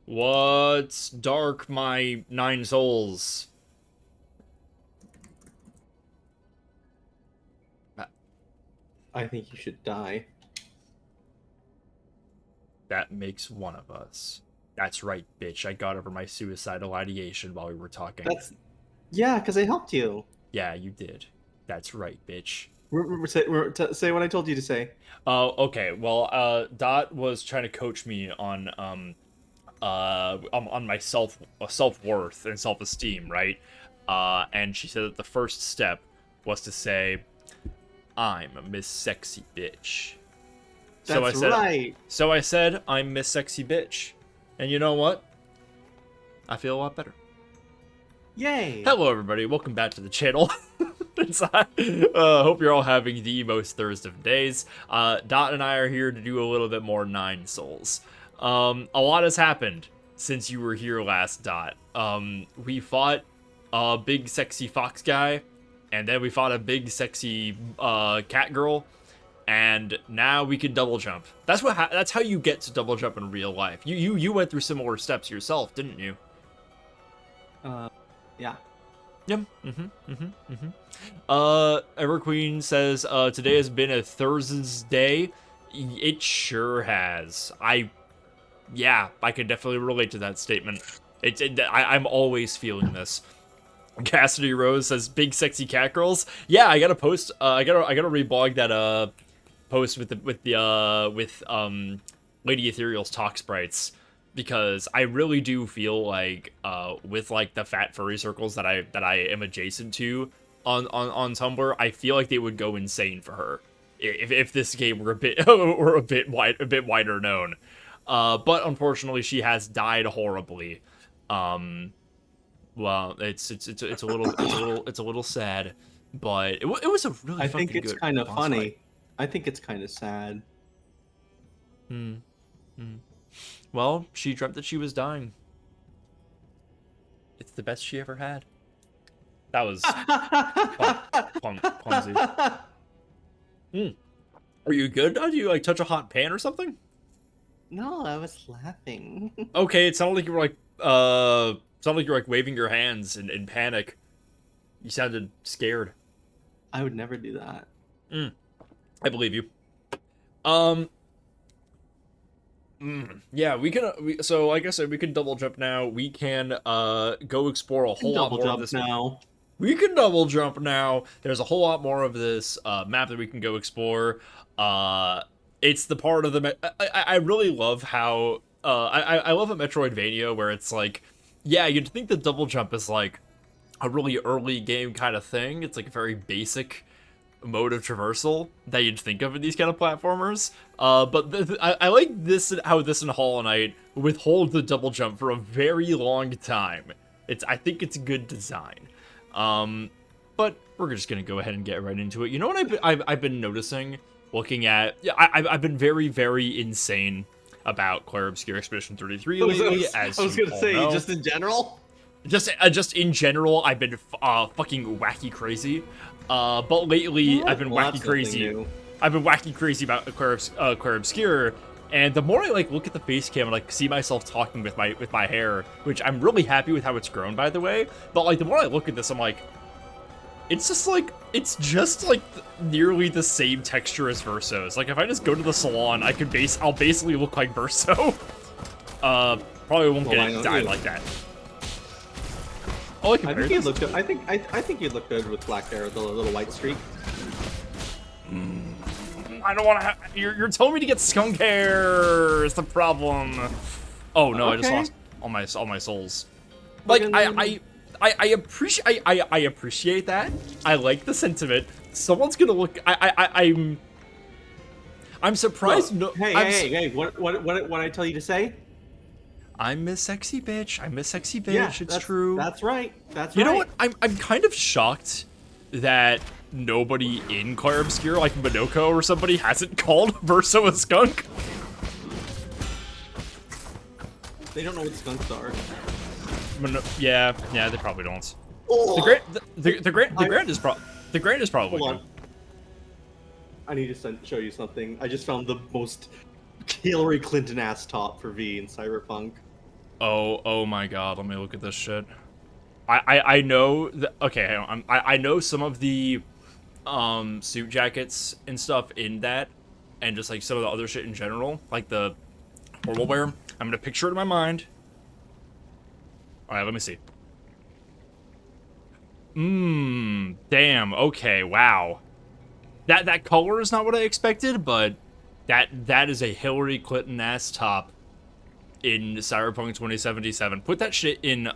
What's dark, my 9 souls? I think you should die. That makes one of us. That's right, bitch. I got over my suicidal ideation while we were talking. Yeah, because I helped you. Yeah, you did. That's right, bitch. Say what I told you to say. Okay. Well, Dot was trying to coach me on my self-worth and self-esteem, right? And she said that the first step was to say, "I'm Miss Sexy Bitch." That's right. So I said, "I'm Miss Sexy Bitch," and you know what? I feel a lot better. Yay. Hello, everybody. Welcome back to the channel. Hope you're all having the most Thursday of days. Dot and I are here to do a little bit more Nine Souls. A lot has happened since you were here last, Dot. We fought a big sexy fox guy, and then we fought a big sexy cat girl, and now we can double jump. That's how you get to double jump in real life. You went through similar steps yourself, didn't you? Yeah. Yep. Everqueen says, today has been a Thursday. It sure has. Yeah, I can definitely relate to that statement. I'm always feeling this. Cassidy Rose says, big sexy cat girls. Yeah, I gotta post, I gotta reblog that, post with Lady Ethereal's talk sprites, because I really do feel like with like the fat furry circles that I am adjacent to on Tumblr, I feel like they would go insane for her if this game were a bit or a bit wider known. But unfortunately, she has died horribly. Well, it's a little sad, but it was a really I fucking think it's good kind of boss funny. fight. I think it's kind of sad. Well, she dreamt that she was dying. It's the best she ever had. That was clumsy. Are you good? Did you like touch a hot pan or something? No, I was laughing. Okay, it sounded like you were like waving your hands in panic. You sounded scared. I would never do that. I believe you. Yeah, we can. So like I said, we can double jump now. We can go explore a whole lot more of this now. We can double jump now. There's a whole lot more of this map that we can go explore. It's the part of the I really love how I love a Metroidvania where it's like, yeah, you'd think the double jump is like a really early game kind of thing. It's like a very basic mode of traversal that you'd think of in these kind of platformers. But I like this, how this and Hollow Knight withhold the double jump for a very long time. I think it's good design. But we're just gonna go ahead and get right into it. You know what I've been noticing, looking at, I've been very, very insane about Clair Obscur Expedition 33 lately. I was gonna say, just in general. Just in general, I've been fucking wacky crazy. But lately, I've been wacky crazy. I've been wacky crazy about Clair Obscur. And the more I like look at the face cam and like see myself talking with my hair, which I'm really happy with how it's grown, by the way. But like the more I look at this, I'm like, it's just like nearly the same texture as Verso's. Like if I just go to the salon, I'll basically look like Verso. Probably won't get it dyed like that. I think you look good. I think you look good with black hair with a little white streak. I don't want to. You're telling me to get skunk hair. Is the problem? Oh no! Okay. I just lost all my souls. Like I appreciate that. I like the sentiment. Someone's gonna look. I'm surprised. Look, hey! What I tell you to say? I'm Miss Sexy Bitch. I'm Miss Sexy Bitch. Yeah, it's true. That's right. That's right. You know what? I'm kind of shocked that nobody in Clair Obscur, like Minoko or somebody, hasn't called Verso a skunk. They don't know what skunks are. Yeah, they probably don't. Oh. The Grand is probably. Hold on. I need to show you something. I just found the most Hillary Clinton ass top for V in Cyberpunk. Oh my god, let me look at this shit. I know that, okay, hang on, I know some of the suit jackets and stuff in that, and just like some of the other shit in general, like the formal wear. I'm gonna picture it in my mind. All right, let me see. Damn. Okay. Wow. That color is not what I expected, but that is a Hillary Clinton ass top in Cyberpunk 2077. Put that shit in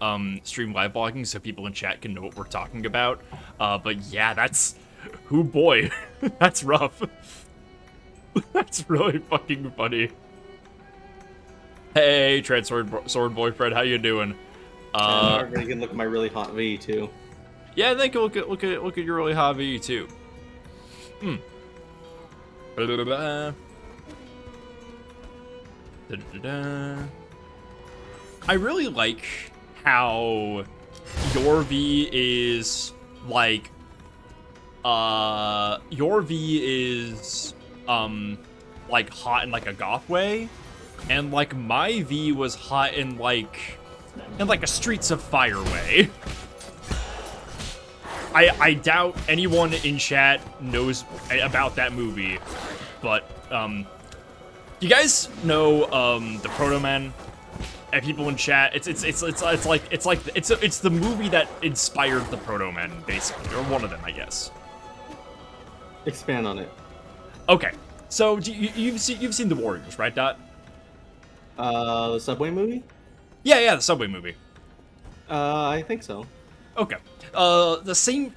stream live blogging so people in chat can know what we're talking about. But yeah, that's, oh boy, that's rough. That's really fucking funny. Hey, Trans Sword Boyfriend, how you doing? And you can look at my really hot V too. Yeah, I think look at your really hot V too. I really like how your V is like your V is like hot in like a goth way, and like my V was hot in like a Streets of Fire way. I doubt anyone in chat knows about that movie, but you guys know the Proto Man? And people in chat, it's the movie that inspired the Proto Man, basically, or one of them, I guess. Expand on it. Okay, so you've seen The Warriors, right, Dot? The Subway movie? Yeah, the Subway movie. I think so. Okay. The same,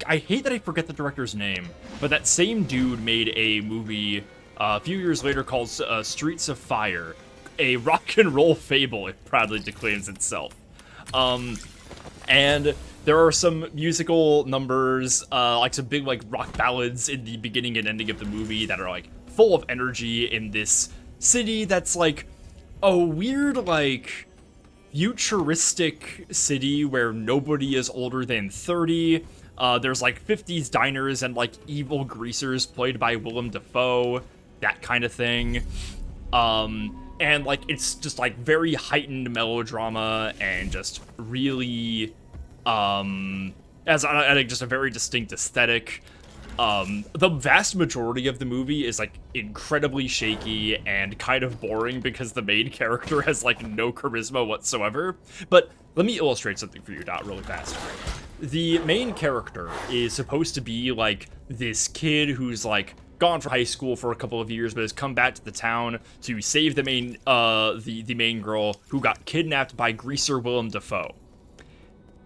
I hate that I forget the director's name, but that same dude made a movie a few years later called Streets of Fire, a rock and roll fable, it proudly declaims itself. And there are some musical numbers, like some big like rock ballads in the beginning and ending of the movie that are like full of energy in this city that's like a weird like futuristic city where nobody is older than 30. There's like 50s diners and like evil greasers played by Willem Dafoe, that kind of thing. And like it's just like very heightened melodrama and just really as I think just a very distinct aesthetic. The vast majority of the movie is like incredibly shaky and kind of boring because the main character has like no charisma whatsoever. But let me illustrate something for you, Dot, really fast. The main character is supposed to be like this kid who's like gone for high school for a couple of years, but has come back to the town to save the main the main girl who got kidnapped by greaser Willem Dafoe.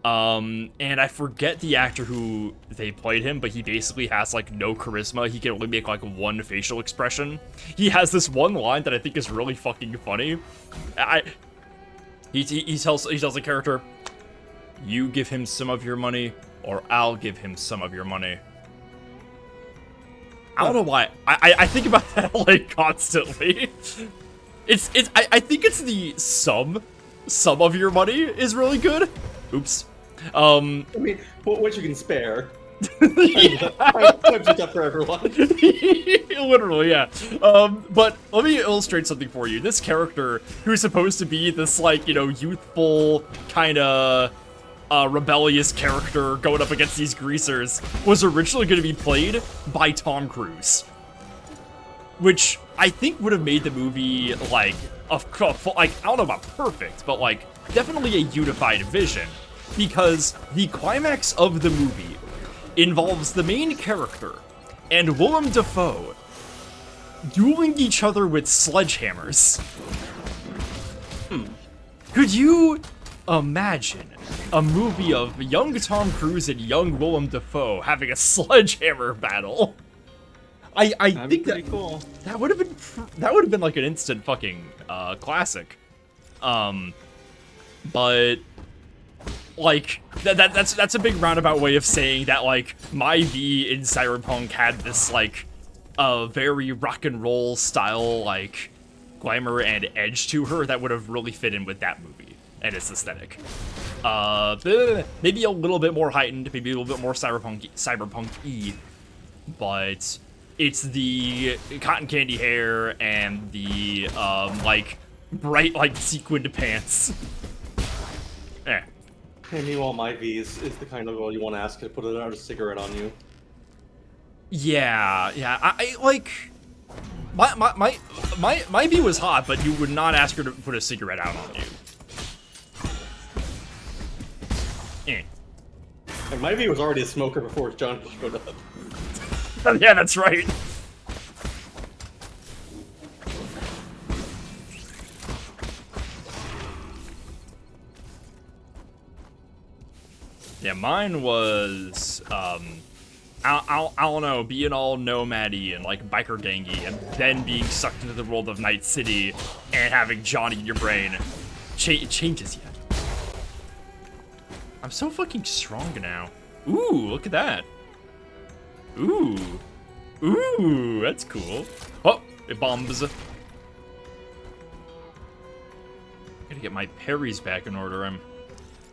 And I forget the actor who they played him, but he basically has like no charisma. He can only make like one facial expression. He has this one line that I think is really fucking funny. He tells the character, "You give him some of your money, or I'll give him some of your money." I don't know why. I think about that like constantly. I think it's the sum of your money is really good. Oops. I mean, what you can spare. Yeah. Times it up for everyone. Literally, yeah. But let me illustrate something for you. This character, who's supposed to be this, like, you know, youthful, kind of rebellious character going up against these greasers, was originally going to be played by Tom Cruise. Which I think would have made the movie, like, I don't know about perfect, but, like, definitely a unified vision. Because the climax of the movie involves the main character and Willem Dafoe dueling each other with sledgehammers. Could you imagine a movie of young Tom Cruise and young Willem Dafoe having a sledgehammer battle? I think pretty cool. that would have been like an instant fucking classic. But like that's a big roundabout way of saying that like my V in Cyberpunk had this like very rock and roll style like glamour and edge to her that would have really fit in with that movie and its aesthetic. Maybe a little bit more heightened, maybe a little bit more cyberpunk-y, but it's the cotton candy hair and the like bright, like, sequined pants. Eh. And meanwhile, my V is the kind of girl you want to ask her to put another cigarette on you. Yeah, yeah. I like my V was hot, but you would not ask her to put a cigarette out on you. Eh. And my V was already a smoker before John showed up. Yeah, that's right. Yeah, mine was, I don't know, being all nomad-y and, like, biker gangy, and then being sucked into the world of Night City and having Johnny in your brain. It changes you. I'm so fucking strong now. Ooh, look at that. Ooh. Ooh, that's cool. Oh, it bombs. Gotta get my parries back in order. I'm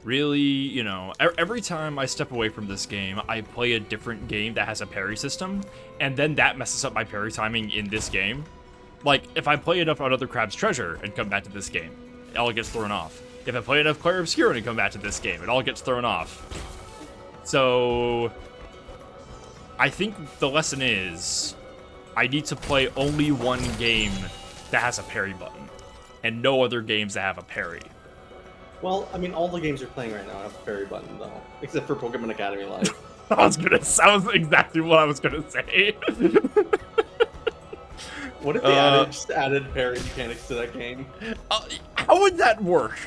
really, you know, every time I step away from this game, I play a different game that has a parry system, and then that messes up my parry timing in this game. Like, if I play enough Another Crab's Treasure and come back to this game, it all gets thrown off. If I play enough Clair Obscura and come back to this game, it all gets thrown off. So, I think the lesson is, I need to play only one game that has a parry button, and no other games that have a parry. Well, I mean, all the games you're playing right now have a parry button, though. Except for Pokemon Academy Live. That was exactly what I was gonna say. What if they just added parry mechanics to that game? How would that work?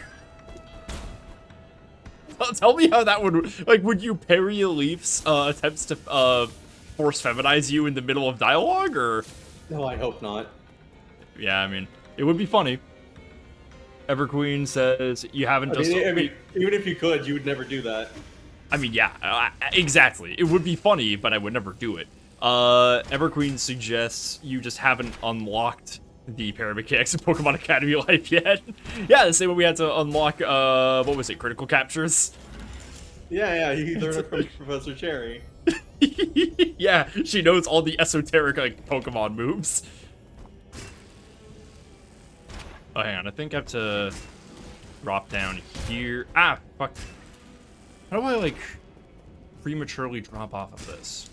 Tell me how that would, like, would you parry a Leaf's attempts to force feminize you in the middle of dialogue, or? No, I hope not. Yeah, I mean, it would be funny. Everqueen says you haven't just. I mean, even if you could, you would never do that. I mean, yeah, exactly. It would be funny, but I would never do it. Everqueen suggests you just haven't unlocked the paramechanics of Pokemon Academy Life yet. Yeah, the same way we had to unlock, what was it, critical captures? Yeah, you learned it from Professor Cherry. Yeah, she knows all the esoteric, like, Pokemon moves. Oh, hang on, I think I have to drop down here. Ah, fuck. How do I, like, prematurely drop off of this?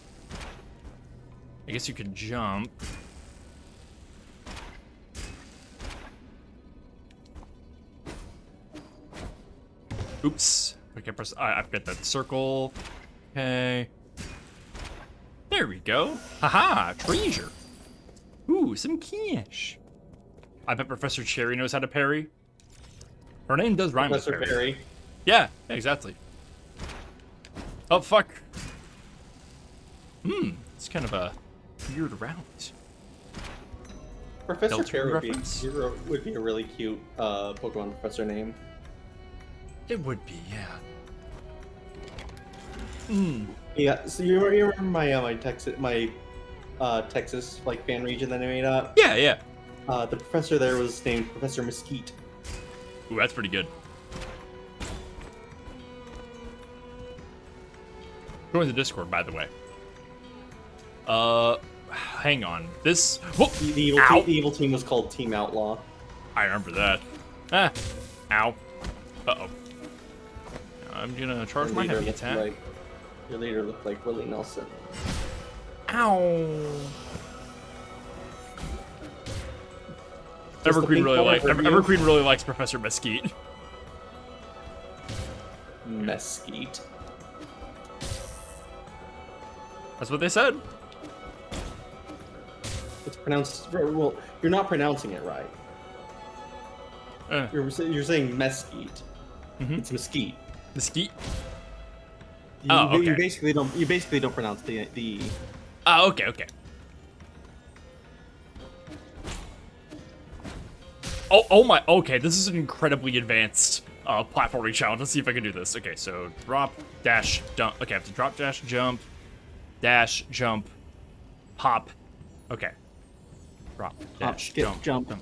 I guess you could jump. Oops. Okay, press. I've got that circle. Okay. There we go. Haha, treasure. Ooh, some cash. I bet Professor Cherry knows how to parry. Her name does rhyme with Professor Perry. Yeah, exactly. Oh, fuck. It's kind of a weird route. Professor Delta Perry reference? would be a really cute Pokemon professor name. It would be, yeah. Yeah, so you remember my Texas like fan region that I made up? Yeah, yeah. The professor there was named Professor Mesquite. Ooh, that's pretty good. Join the Discord, by the way. Hang on. This. Whoop! The evil team was called Team Outlaw. I remember that. Ah. Ow. Uh-oh. I'm gonna charge my heavy attack. Your leader looked like Willie Nelson. Ow. Everqueen really likes Professor Mesquite. Mesquite. That's what they said. It's pronounced well. You're not pronouncing it right. You're saying mesquite. It's mesquite. Mesquite. You okay. basically don't pronounce the. Oh, okay. Oh my. Okay, this is an incredibly advanced platforming challenge. Let's see if I can do this. Okay, so drop, dash, jump. Okay, I have to drop, dash, jump, dash, jump, hop. Okay. Drop, dash, jump.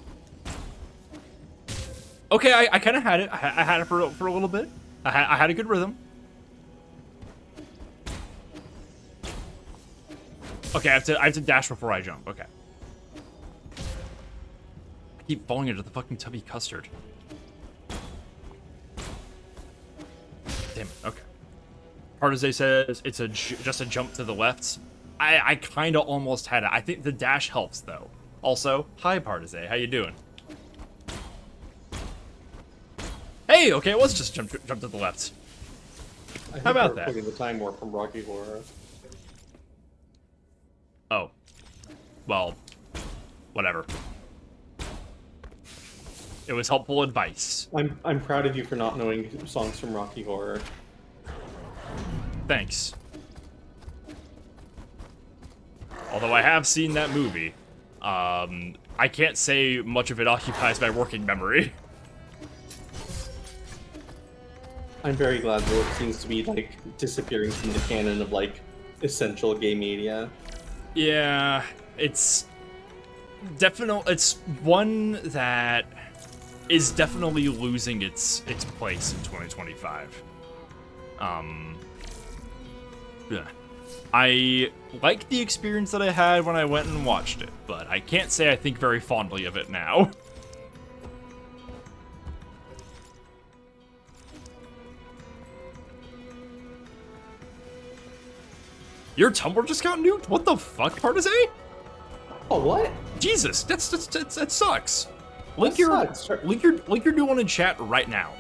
Okay, I kind of had it. I had it for a little bit. I had a good rhythm. Okay, I have to dash before I jump. Okay. keep falling into the fucking tubby custard. Damn it, okay. Partizay says it's just a jump to the left. I kind of almost had it. I think the dash helps, though. Also, hi, Partizay. How you doing? Hey, okay, it was just jump to the left. How about that? Putting the time warp from Rocky Horror. Oh. Well, whatever. It was helpful advice. I'm proud of you for not knowing songs from Rocky Horror. Thanks. Although I have seen that movie, I can't say much of it occupies my working memory. I'm very glad that it seems to be like disappearing from the canon of like essential gay media. Yeah, it's definitely, it's one that is definitely losing its place in 2025. Yeah. I like the experience that I had when I went and watched it, but I can't say I think very fondly of it now. Your Tumblr just got nuked? What the fuck, Partizay? Oh, what? Jesus, that sucks. Link That your sucks. link your new one in chat right now.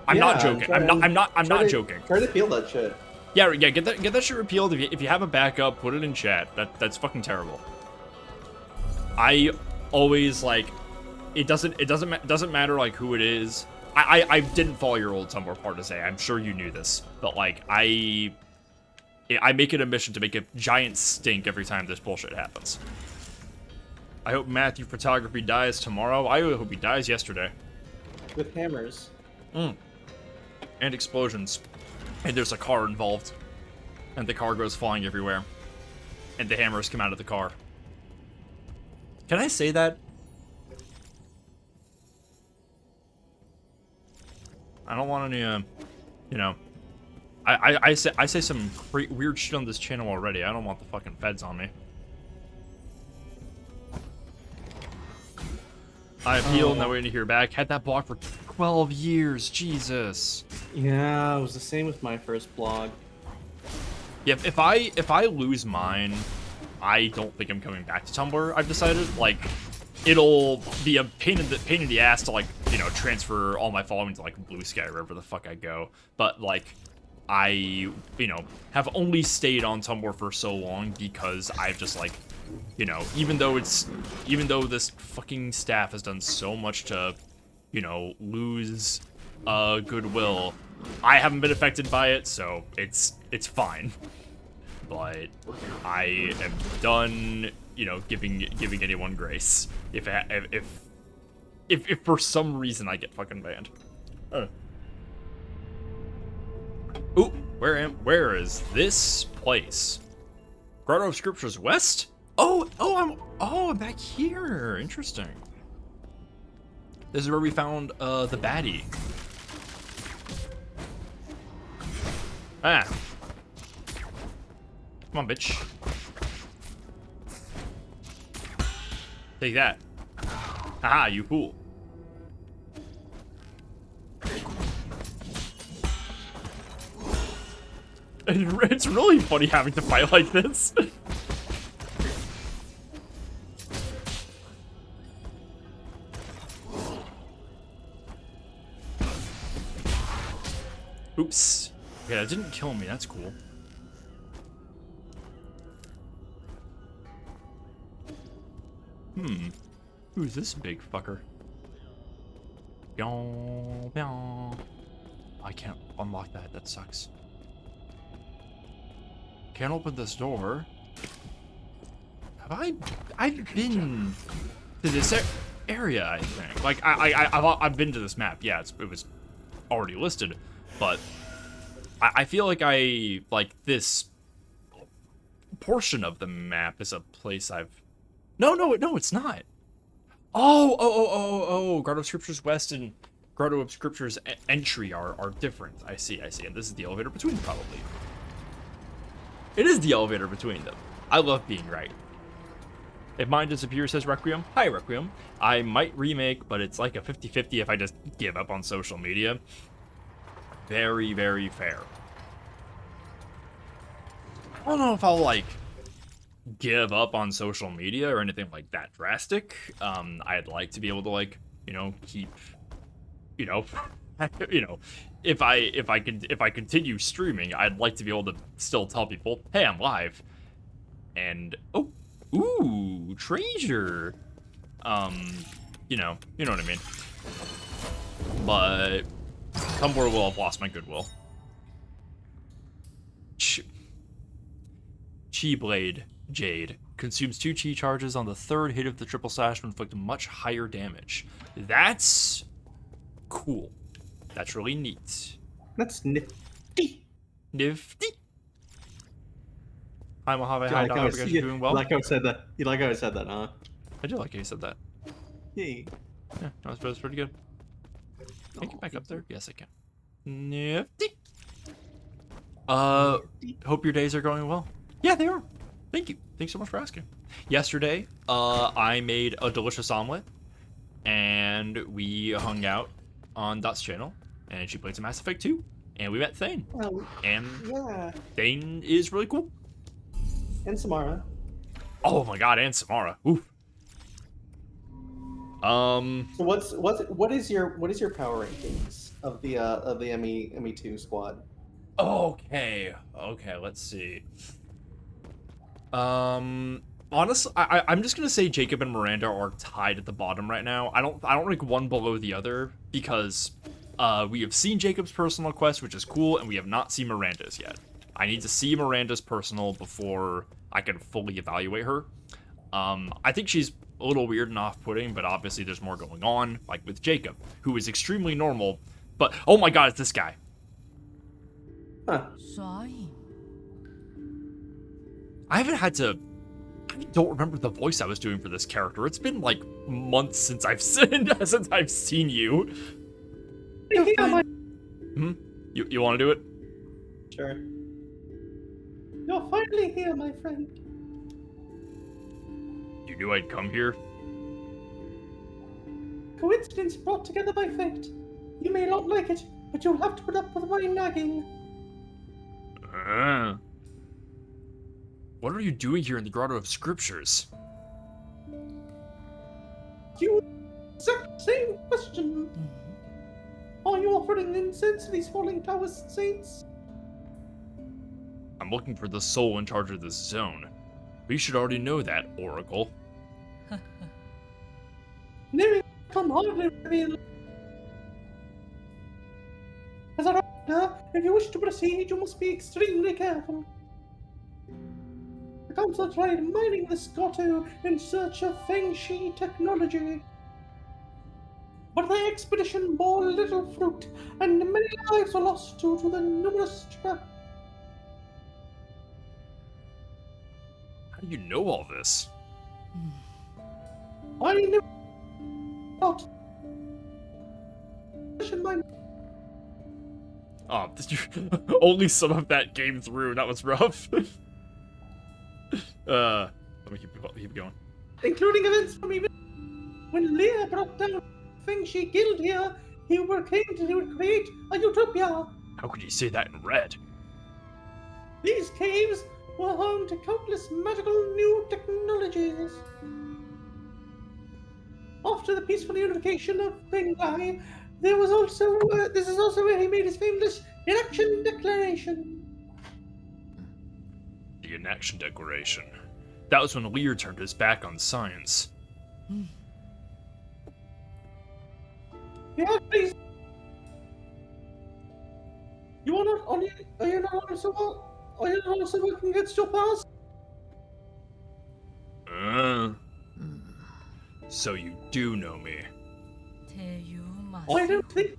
I'm not joking. I'm not joking. Try to feel that shit. Yeah, get that shit repealed. If you have a backup, put it in chat. That's fucking terrible. I always like it doesn't matter like who it is. I didn't follow your old Tumblr, Partizay. I'm sure you knew this, but like I make it a mission to make a giant stink every time this bullshit happens. I hope Matthew Photography dies tomorrow. I hope he dies yesterday. With hammers. And explosions. And there's a car involved. And the car goes flying everywhere. And the hammers come out of the car. Can I say that? I don't want any, you know. I say some weird shit on this channel already. I don't want the fucking feds on me. I appealed, now waiting to hear back. Had that blog for 12 years. Jesus. Yeah, it was the same with my first blog. Yeah, if I lose mine, I don't think I'm coming back to Tumblr. I've decided, like, it'll be a pain in the ass to, like, you know, transfer all my following to like Blue Sky or wherever the fuck I go. But like, I, you know, have only stayed on Tumblr for so long because I've just like, you know, even though this fucking staff has done so much to, you know, lose goodwill, I haven't been affected by it, so it's fine. But I am done, you know, giving anyone grace if for some reason I get fucking banned. Ooh, where is this place? Grotto of Scriptures West? I'm back here. Interesting. This is where we found the baddie. Ah. Come on, bitch. Take that. Haha, you fool. It's really funny having to fight like this. Oops. Okay, that didn't kill me. That's cool. Who's this big fucker? I can't unlock that. That sucks. Can't open this door. I've been to this area, I think. Like, I've been to this map. Yeah, it was already listed, but I feel like this portion of the map is a place I've... No, it's not. Oh, Grotto of Scriptures West and Grotto of Scriptures Entry are different. I see. And this is the elevator between, probably. It is the elevator between them. I love being right. If mine disappears, says Requiem. Hi, Requiem. I might remake, but it's like a 50-50 if I just give up on social media. Very, very fair. I don't know if I'll, like, give up on social media or anything like that drastic. I'd like to be able to, like, you know, keep, you know, you know, if I continue streaming, I'd like to be able to still tell people, hey, I'm live. And, oh, ooh, treasure. You know what I mean. But Tumblr will have lost my goodwill. Chi Blade Jade consumes 2 chi charges on the 3rd hit of the triple slash to inflict much higher damage. That's cool. That's really neat. That's nifty. Nifty. Hi Mojave, hi Doc, I hope you guys are doing well. You like how I said that? You like how I said that, huh? I do like how you said that. Yay. Yeah, that was pretty good. Can I get back up there? Yes, I can. Nifty. Hope your days are going well. Yeah, they are. Thank you. Thanks so much for asking. Yesterday, I made a delicious omelet, and we hung out on Dot's channel, and she played some Mass Effect 2, and we met Thane. Oh, and yeah. Thane is really cool. And Samara. Oh my god, and Samara. Oof. So what is your power rankings of the ME2 squad? Okay, let's see. Honestly, I'm just gonna say Jacob and Miranda are tied at the bottom right now. I don't rank one below the other because we have seen Jacob's personal quest, which is cool, and we have not seen Miranda's yet. I need to see Miranda's personal before I can fully evaluate her. I think she's a little weird and off-putting, but obviously there's more going on, like with Jacob, who is extremely normal, but oh my god, it's this guy. Huh. I don't remember the voice I was doing for this character. It's been like months since I've seen you. You want to do it? Sure. You're finally here, my friend. You knew I'd come here? Coincidence brought together by fate. You may not like it, but you'll have to put up with my nagging. What are you doing here in the Grotto of Scriptures? You exact same question. Are you offering incense to these falling towers, saints? I'm looking for the soul in charge of this zone. We should already know that, Oracle. Nay, come hardly reveal. As a raptor, if you wish to proceed, you must be extremely careful. The Council tried mining this grotto in search of Feng Shi technology. But the expedition bore little fruit, and many lives were lost due to the numerous traps. How do you know all this? I knew not. Oh, only some of that came through. That was rough. Let me keep going. Including events from even when Leah brought down Feng Shi Guild here, he would claim to create a utopia. How could you say that in red? These caves were home to countless magical new technologies. After the peaceful unification of Bengai, there was also this is also where he made his famous Inaction Declaration. The Inaction Declaration. That was when Lear turned his back on science. Yeah, please. You are not only are you not also working against your past? So you do know me. I don't think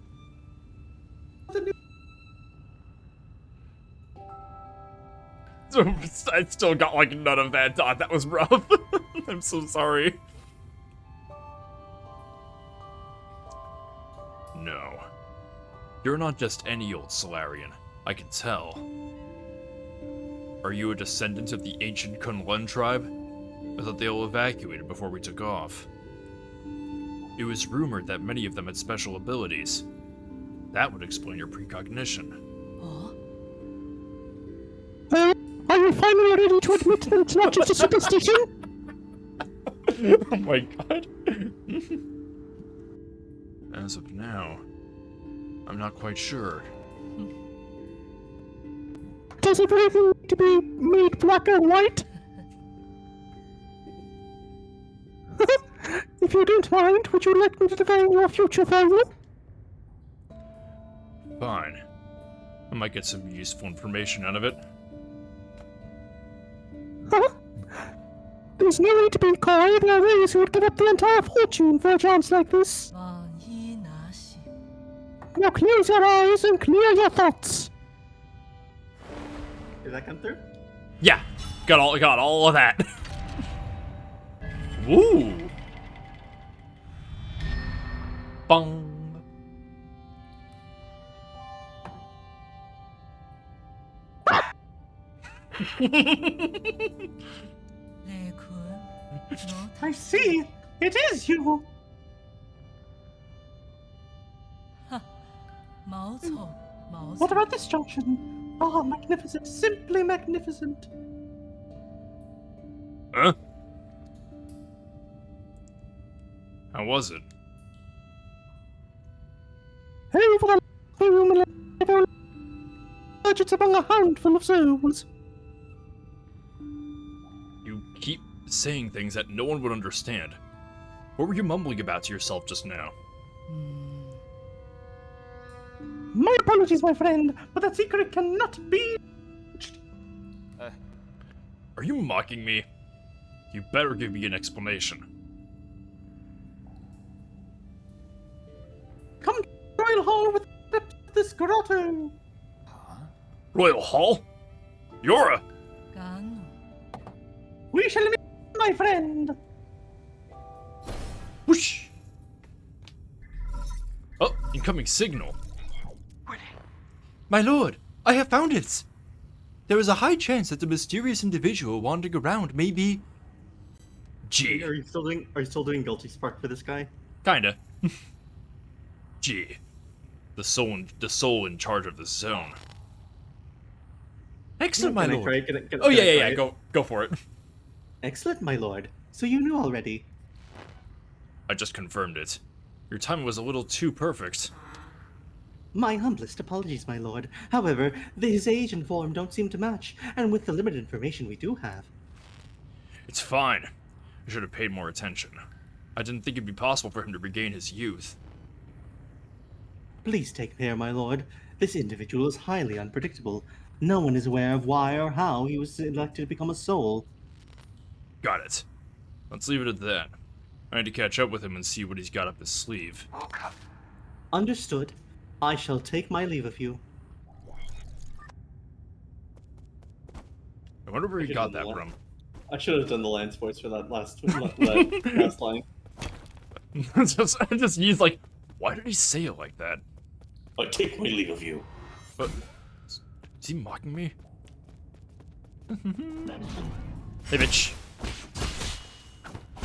I still got like none of that, Dot. That was rough. I'm so sorry. No. You're not just any old Solarian. I can tell. Are you a descendant of the ancient Kunlun tribe? I thought they all evacuated before we took off. It was rumored that many of them had special abilities. That would explain your precognition. Are you finally ready to admit that it's not just a superstition? Oh my god. As of now, I'm not quite sure. Does everything need to be made black and white? If you don't mind, would you like me to divine your future value? Fine. I might get some useful information out of it. Huh? There's no need to be coy. There are those who would give up the entire fortune for a chance like this. Now close your eyes and clear your thoughts. Did that come through? Yeah, got all of that. Woo! Bong. I see. It is you. What about this junction? Ah, magnificent. Simply magnificent. Huh? How was it? Over the room and it's among a handful of souls. You keep saying things that no one would understand. What were you mumbling about to yourself just now? My apologies, my friend, but that secret cannot be. Are you mocking me? You better give me an explanation. Come to Royal Hall with this grotto. Royal Hall? Yora! We shall meet, my friend. Whoosh! Oh, incoming signal. My lord, I have found it! There is a high chance that the mysterious individual wandering around may be... G. Are you still doing Guilty Spark for this guy? Kinda. G. The soul in charge of the zone. Excellent, my Can I lord. try? Can Oh I yeah, try it? go for it. Excellent, my lord. So you knew already. I just confirmed it. Your timing was a little too perfect. My humblest apologies, my lord. However, his age and form don't seem to match, and with the limited information we do have. It's fine. I should have paid more attention. I didn't think it'd be possible for him to regain his youth. Please take care, my lord. This individual is highly unpredictable. No one is aware of why or how he was elected to become a soul. Got it. Let's leave it at that. I need to catch up with him and see what he's got up his sleeve. Understood. I shall take my leave of you. I wonder where he got that from. I should have done the Lance voice for that last line. I just used like, why did he say it like that? I take my leave of you. But is he mocking me? Hey, bitch.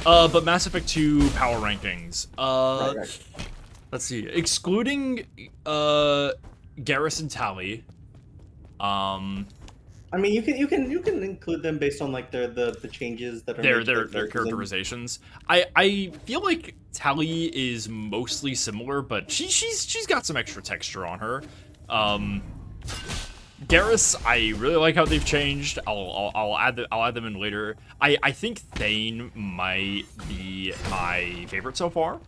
But Mass Effect 2 power rankings. Right. Let's see. Excluding Garrus and Tali. I mean, you can include them based on like the changes that are made to Their characters. characterizations. I feel like Tali is mostly similar, but she's got some extra texture on her. Garrus, I really like how they've changed. I'll add them in later. I think Thane might be my favorite so far.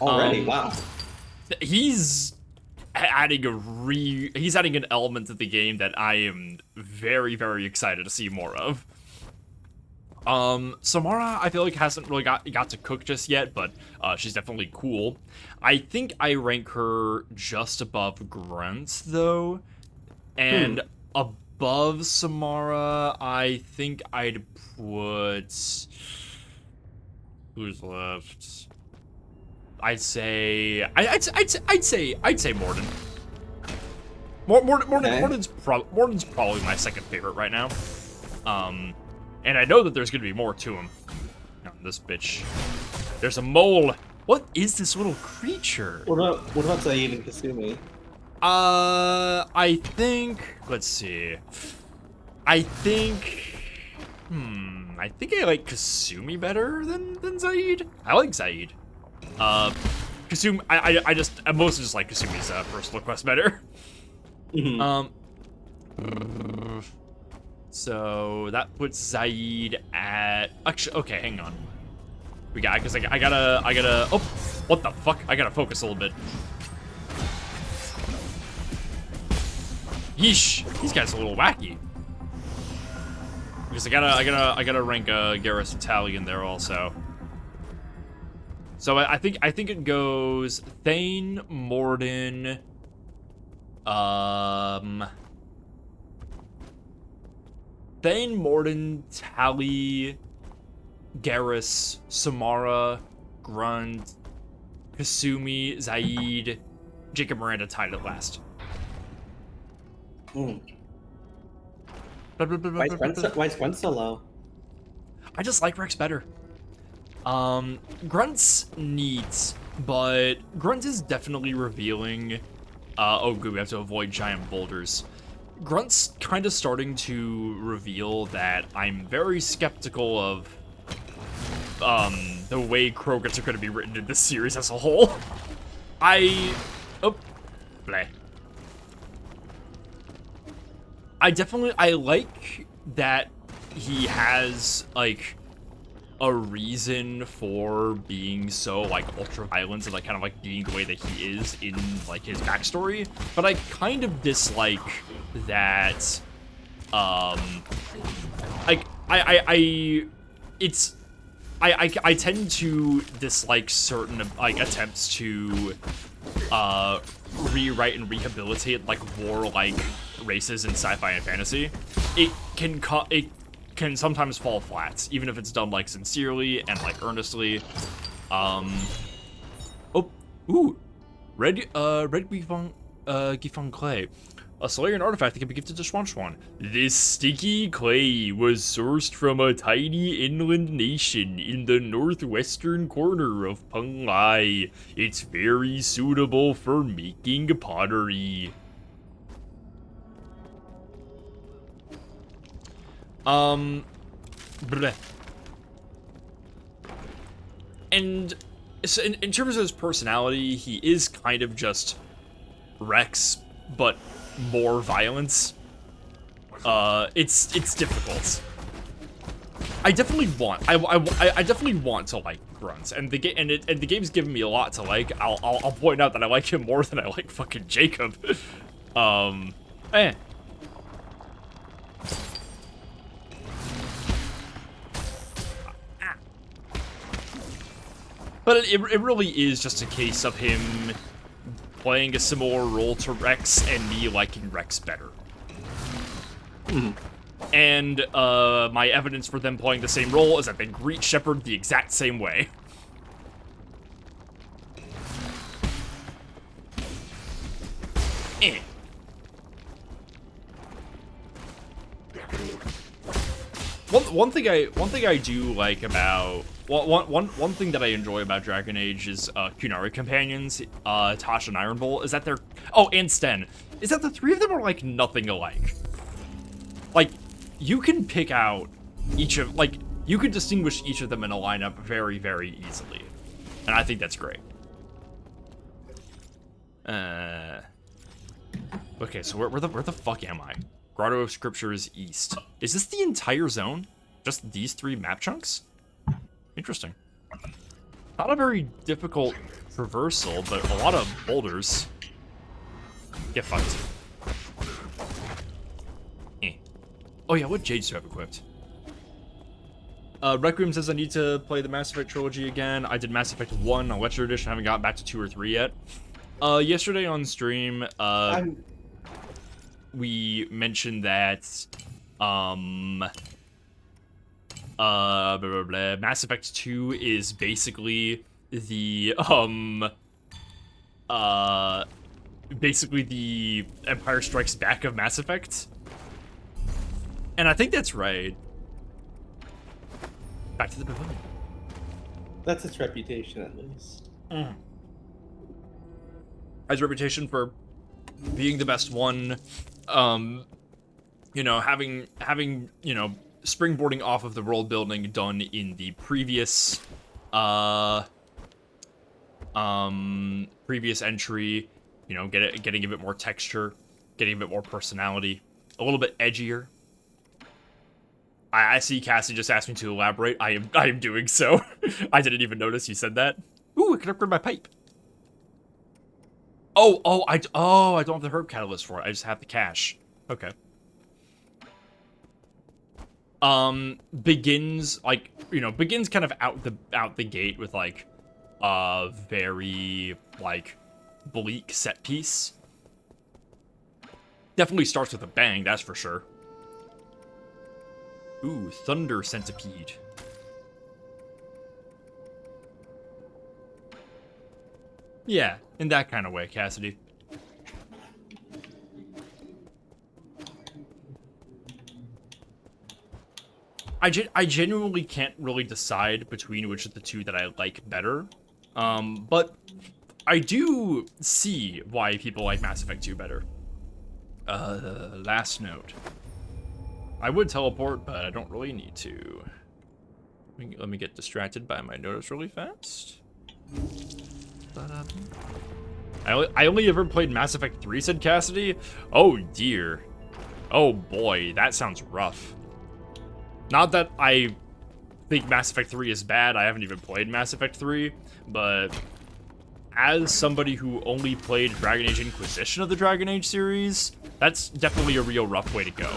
Already, wow. He's adding an element to the game that I am very, very excited to see more of. Samara, I feel like hasn't really got to cook just yet, but she's definitely cool. I think I rank her just above Grunt, though. And above Samara, I think I'd put... Who's left? I'd say Mordin. Mordin's probably my second favorite right now. And I know that there's gonna be more to him. Oh, this bitch. There's a mole. What is this little creature? What about Zaid and Kasumi? I think. Let's see. I think I like Kasumi better than Zaid. I like Zaid. Kasumi. I mostly just like Kasumi's personal quest better. Mhm. So that puts Zaid at. Actually, okay, hang on. We got because I gotta. Oh, what the fuck? I gotta focus a little bit. Yeesh, these guys are a little wacky. Because I gotta rank Garrus and Tally in there also. So I think it goes Thane, Mordin, Thane, Mordin, Tally, Garrus, Samara, Grunt, Kasumi, Zaid, Jacob Miranda tied at last. Mm. Why is Grunt so low? I just like Rex better. Grunt's neat, but Grunt is definitely revealing. Oh, good, we have to avoid giant boulders. Grunt's kind of starting to reveal that I'm very skeptical of the way Krogans are going to be written in this series as a whole. I like that he has, like, a reason for being so, like, ultra-violent and, like, kind of, like, being the way that he is in, like, his backstory. But I kind of dislike that, like, I tend to dislike certain, like, attempts to, rewrite and rehabilitate, like, warlike races in sci-fi and fantasy. It can sometimes fall flat, even if it's done, like, sincerely and, like, earnestly. Red Gifang Clay. A Solarian artifact that can be gifted to Schwan. This sticky clay was sourced from a tiny inland nation in the northwestern corner of Penglai. It's very suitable for making pottery. Bleh. And so in terms of his personality, he is kind of just Rex, but more violence. It's difficult. I definitely want to like Grunts, and the game's given me a lot to like. I'll point out that I like him more than I like fucking Jacob. But it really is just a case of him playing a similar role to Rex and me liking Rex better. And my evidence for them playing the same role is that they greet Shepard the exact same way. One thing I do like about one thing that I enjoy about Dragon Age is Qunari companions, Tasha and Iron Bull, is that they're and Sten, is that the three of them are like nothing alike. Like, you can pick out each of, like, you can distinguish each of them in a lineup very, very easily, and I think that's great. Okay, so where the fuck am I? Grotto of Scriptures East. Is this the entire zone? Just these three map chunks? Interesting. Not a very difficult traversal, but a lot of boulders. Get fucked. Oh yeah, what Jades do I have equipped? Requiem says I need to play the Mass Effect trilogy again. I did Mass Effect 1 on Lecture Edition. I haven't gotten back to 2 or 3 yet. Yesterday on stream, we mentioned that Mass Effect 2 is basically the Empire Strikes Back of Mass Effect. And I think that's right. Back to the pavilion. That's its reputation, at least. Has a reputation for being the best one. You know, having you know, springboarding off of the world building done in the previous previous entry, you know, getting a bit more texture, getting a bit more personality, a little bit edgier. I see Cassie just asked me to elaborate. I am doing so. I didn't even notice you said that. Ooh, I can upgrade my pipe. I don't have the herb catalyst for it. I just have the cash. Okay. Begins kind of out the gate with like a very like bleak set piece. Definitely starts with a bang, that's for sure. Ooh, Thunder Centipede. Yeah, in that kind of way, Cassidy. I genuinely can't really decide between which of the two that I like better. But I do see why people like Mass Effect 2 better. Last note. I would teleport, but I don't really need to. Let me get distracted by my notice really fast. I only ever played Mass Effect 3, said Cassidy. Oh dear. Oh boy, that sounds rough. Not that I think Mass Effect 3 is bad, I haven't even played Mass Effect 3, but as somebody who only played Dragon Age Inquisition of the Dragon Age series, that's definitely a real rough way to go.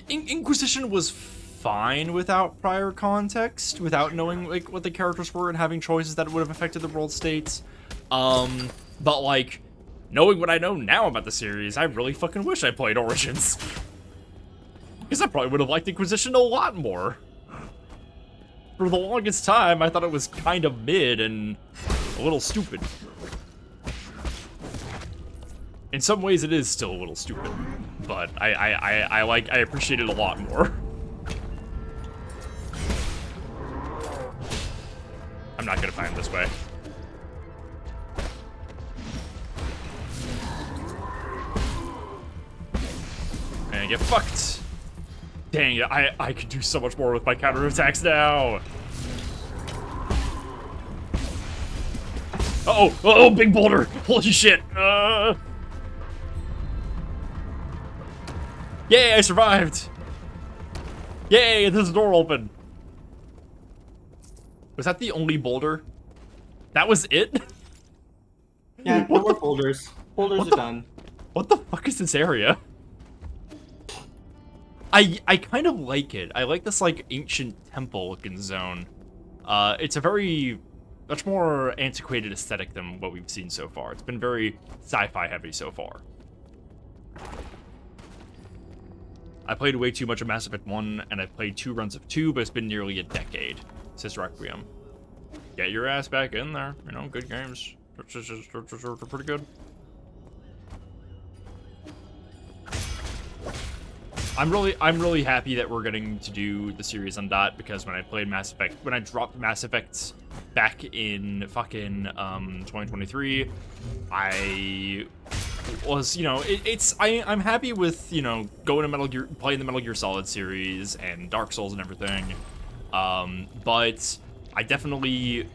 Inquisition was fine without prior context, without knowing like what the characters were and having choices that would have affected the world states. But like, knowing what I know now about the series, I really fucking wish I played Origins. Because I probably would have liked Inquisition a lot more. For the longest time, I thought it was kind of mid and a little stupid. In some ways, it is still a little stupid, but I appreciate it a lot more. I'm not gonna find him this way. And get fucked. Dang it, I could do so much more with my counterattacks now. Uh-oh, uh-oh, big boulder. Holy shit. Yay, I survived. Yay, there's a door open. Was that the only boulder? That was it? Yeah, no more boulders. Boulders are done. What the fuck is this area? I kind of like it. I like this like ancient temple looking zone. It's a very much more antiquated aesthetic than what we've seen so far. It's been very sci-fi heavy so far. I played way too much of Mass Effect 1, and I've played 2 runs of 2, but it's been nearly a decade, says Requiem. Get your ass back in there. You know, good games. They're pretty good. I'm really happy that we're getting to do the series on Dot, because when I played Mass Effect, when I dropped Mass Effect back in fucking 2023, I was, you know, I'm happy with, you know, going to Metal Gear, playing the Metal Gear Solid series and Dark Souls and everything, but I definitely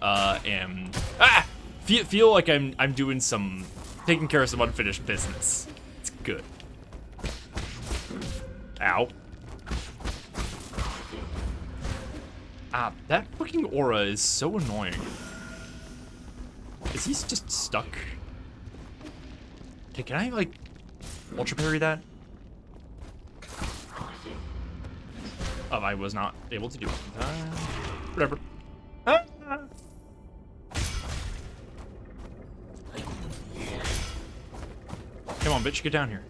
feel like I'm doing some, taking care of some unfinished business. It's good. Ow. Ah, that fucking aura is so annoying. Is he just stuck? Okay, can I, like, ultra parry that? Oh, I was not able to do it. Whatever. Ah! Come on, bitch, get down here.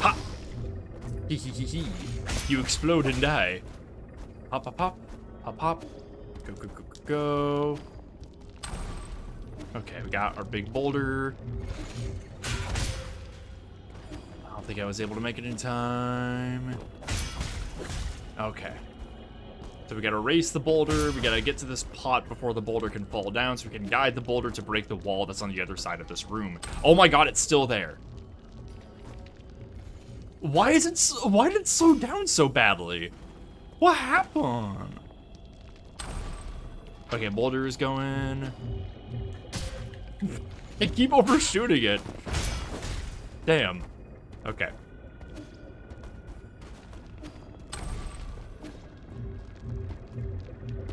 Ha! Hee hee hee hee. You explode and die. Hop, hop, hop. Hop, hop. Go, go, go, go, go. Okay, we got our big boulder. think I was able to make it in time. Okay. So we gotta race the boulder, we gotta get to this pot before the boulder can fall down so we can guide the boulder to break the wall that's on the other side of this room. Oh my god, it's still there. Why did it slow down so badly? What happened? Okay, boulder is going. I keep overshooting it. Damn. Okay.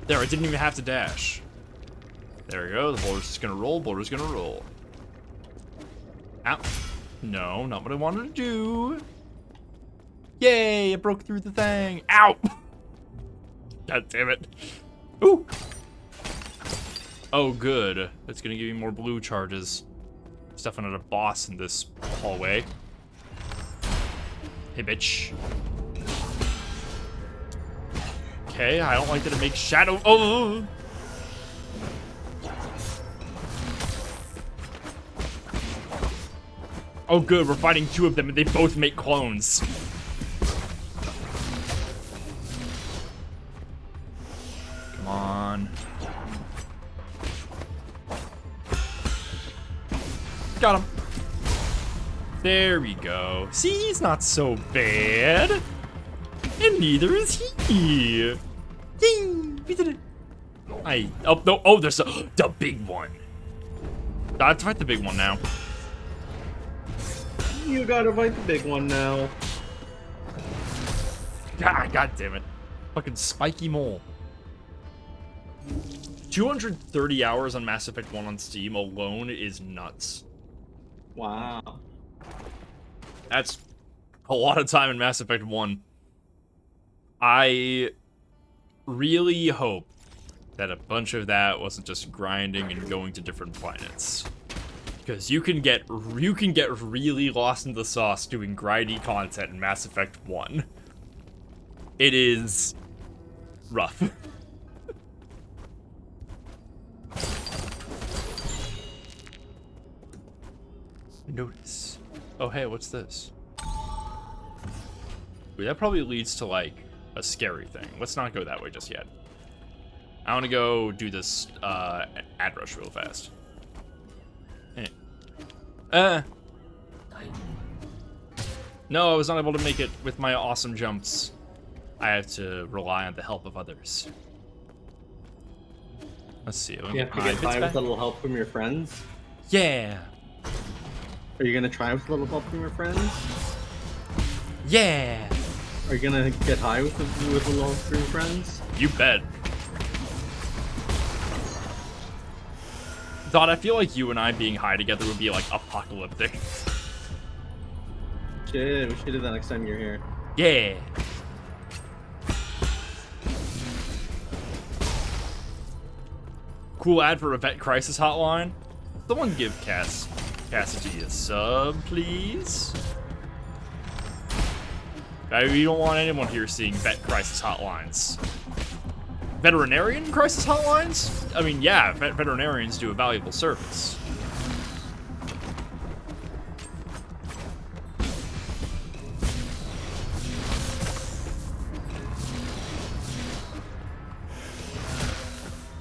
There, I didn't even have to dash. There we go. The boulder's just gonna roll. Boulder's gonna roll. Ow. No, not what I wanted to do. Yay, I broke through the thing. Ow! God damn it. Ooh. Oh, good. That's gonna give me more blue charges. There's definitely not a boss in this hallway. Hey, bitch. Okay, I don't like that it makes shadow. Oh! Oh, good. We're fighting two of them, and they both make clones. Come on. Got him. There we go. See, he's not so bad. And neither is he. Ding! We did it. Oh, no. Oh, there's the big one. Let's fight the big one now. You gotta fight the big one now. God damn it. Fucking spiky mole. 230 hours on Mass Effect 1 on Steam alone is nuts. Wow. That's a lot of time in Mass Effect 1. I really hope that a bunch of that wasn't just grinding and going to different planets. Because you can get really lost in the sauce doing grindy content in Mass Effect 1. It is rough. Notice. Oh, hey, what's this? Wait, that probably leads to, like, a scary thing. Let's not go that way just yet. I want to go do this ad rush real fast. No, I was not able to make it with my awesome jumps. I have to rely on the help of others. Let's see. You have to get by with a little help from your friends? Yeah. Are you gonna try with a little help from your friends? Yeah. Are you gonna get high with a little help from your friends? You bet. Thought I feel like you and I being high together would be like apocalyptic. Shit, we should do that next time you're here. Yeah. Cool ad for a vet crisis hotline. Someone give Cassidy a sub, please. We don't want anyone here seeing vet crisis hotlines. Veterinarian crisis hotlines? I mean, yeah, veterinarians do a valuable service.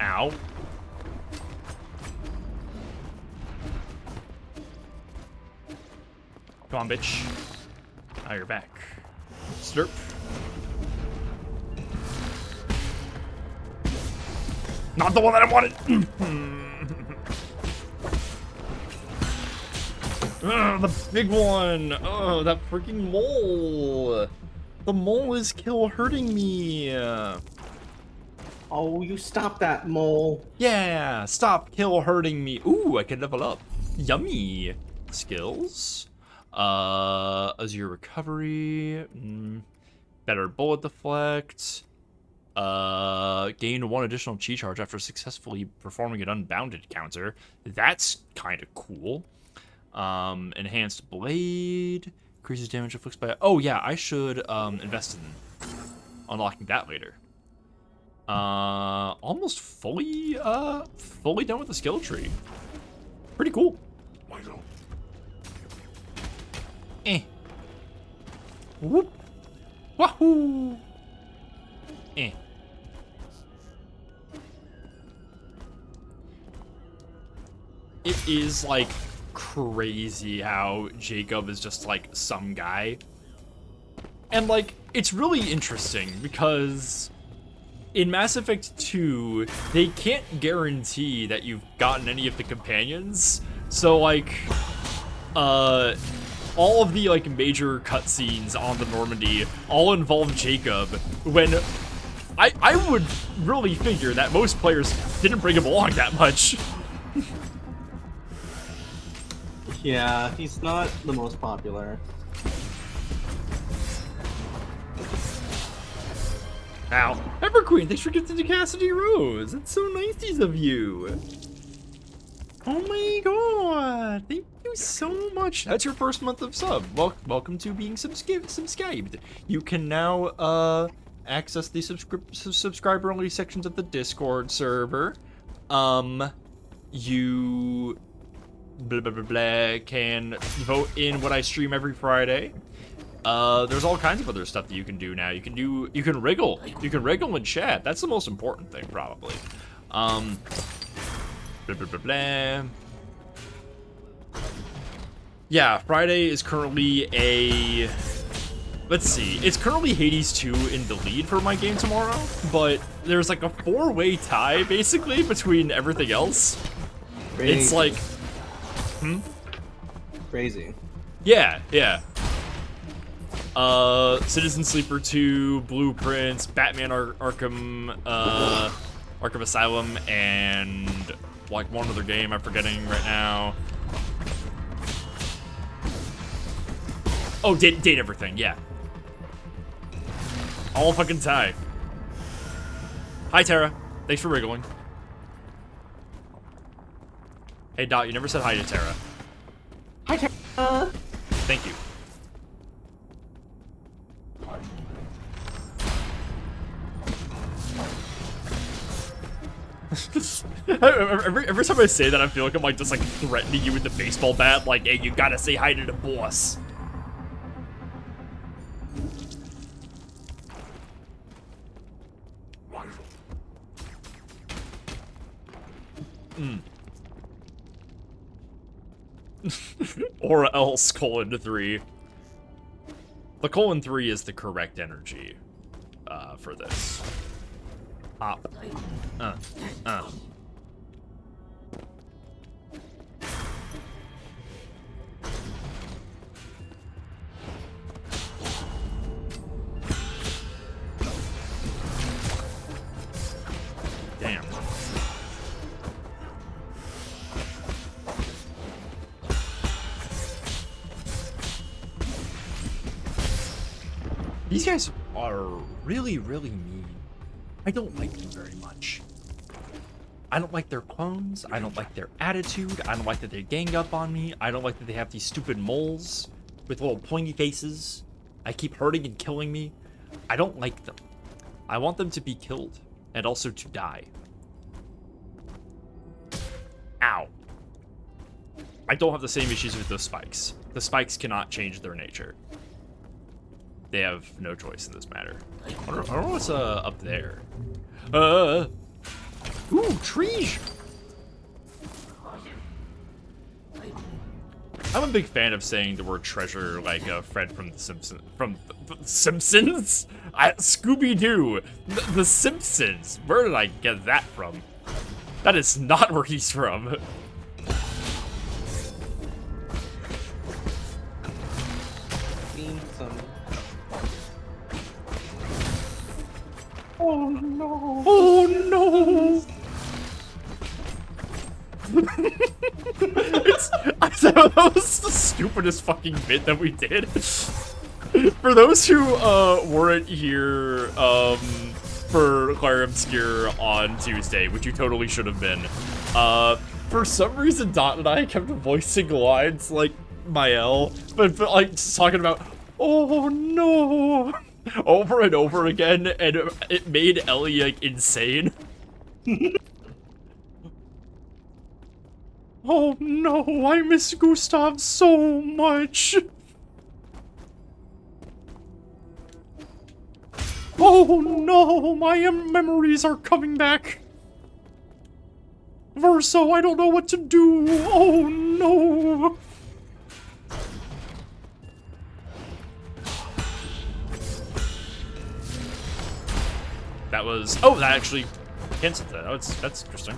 Ow. Come on, bitch. Now you're back. Slurp. Not the one that I wanted. The big one. Oh, that freaking mole. The mole is hurting me. Oh, you stop that, mole. Yeah, stop hurting me. Ooh, I can level up. Yummy. Skills. Azure recovery. Better bullet deflect. Gain 1 additional chi charge after successfully performing an unbounded counter. That's kind of cool. Enhanced blade. Increases damage inflicted by... Oh, yeah, I should invest in unlocking that later. Almost fully done with the skill tree. Pretty cool. Whoop. Wahoo! Eh. It is, like, crazy how Jacob is just, like, some guy. And, like, it's really interesting because in Mass Effect 2, they can't guarantee that you've gotten any of the companions. So, like, all of the, like, major cutscenes on the Normandy all involve Jacob, when I would really figure that most players didn't bring him along that much. Yeah, he's not the most popular. Now, Everqueen, thanks for gifting to Cassidy Rose. It's so nice of you. Oh my god, thank you so much. That's your first month of sub. Welcome to being subscribed. You can now access the subscriber-only sections of the Discord server. You can vote in what I stream every Friday. There's all kinds of other stuff that you can do now. You can wriggle. You can wriggle in chat. That's the most important thing, probably. Yeah, Friday is currently a... Let's see. It's currently Hades 2 in the lead for my game tomorrow, but there's like a 4-way tie, basically, between everything else. Crazy. It's like... Crazy. Yeah. Citizen Sleeper 2, Blueprints, Batman Arkham Asylum, and like one other game I'm forgetting right now. Oh, Date Everything, yeah. All fucking tie. Hi, Tara. Thanks for wriggling. Hey, Dot, you never said hi to Tara. Hi, Tara. Thank you. every time I say that, I feel like I'm like just like threatening you with the baseball bat, like, hey, you gotta say hi to the boss. Or else :3. The :3 is the correct energy for this. Up. Damn. These guys are really, really mean. I don't like them very much. I don't like their clones. I don't like their attitude. I don't like that they gang up on me. I don't like that they have these stupid moles with little pointy faces. I keep hurting and killing me. I don't like them. I want them to be killed and also to die. Ow. I don't have the same issues with those spikes. The spikes cannot change their nature. They have no choice in this matter. I don't know what's up there. Ooh, trees. I'm a big fan of saying the word treasure like Fred from The Simpsons. From the Simpsons? Scooby-Doo. The Simpsons. Where did I get that from? That is not where he's from. Oh no! Oh no! That was the stupidest fucking bit that we did. For those who weren't here for Claire Obscure on Tuesday, which you totally should have been, for some reason Dot and I kept voicing lines like Mael, but like just talking about, oh no, over and over again, and it made Ellie like insane. Oh no, I miss Gustav so much. Oh no, my memories are coming back. Verso, I don't know what to do. Oh no. That was, oh, that actually canceled that. Oh, that's interesting.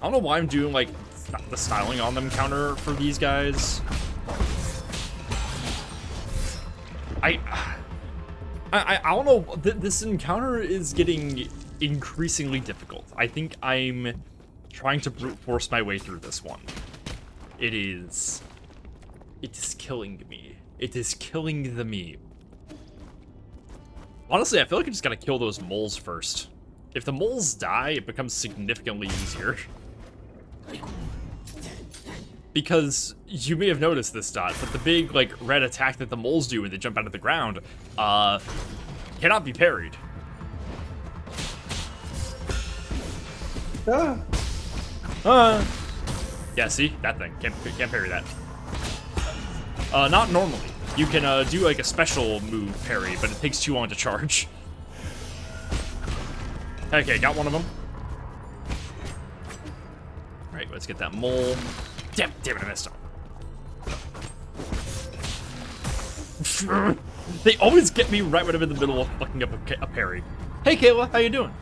I don't know why I'm doing, like, the styling on them counter for these guys. I don't know. This encounter is getting increasingly difficult. I think I'm trying to brute force my way through this one. It is killing me. It is killing the me. Honestly, I feel like I just gotta kill those moles first. If the moles die, it becomes significantly easier. Because you may have noticed this, Dot, but the big, like, red attack that the moles do when they jump out of the ground, cannot be parried. Yeah, see? That thing. Can't parry that. Not normally. You can, do, like, a special move parry, but it takes too long to charge. Okay, got one of them. Alright, let's get that mole. Damn it, I messed up. They always get me right when I'm in the middle of fucking up a parry. Hey, Kayla, how you doing?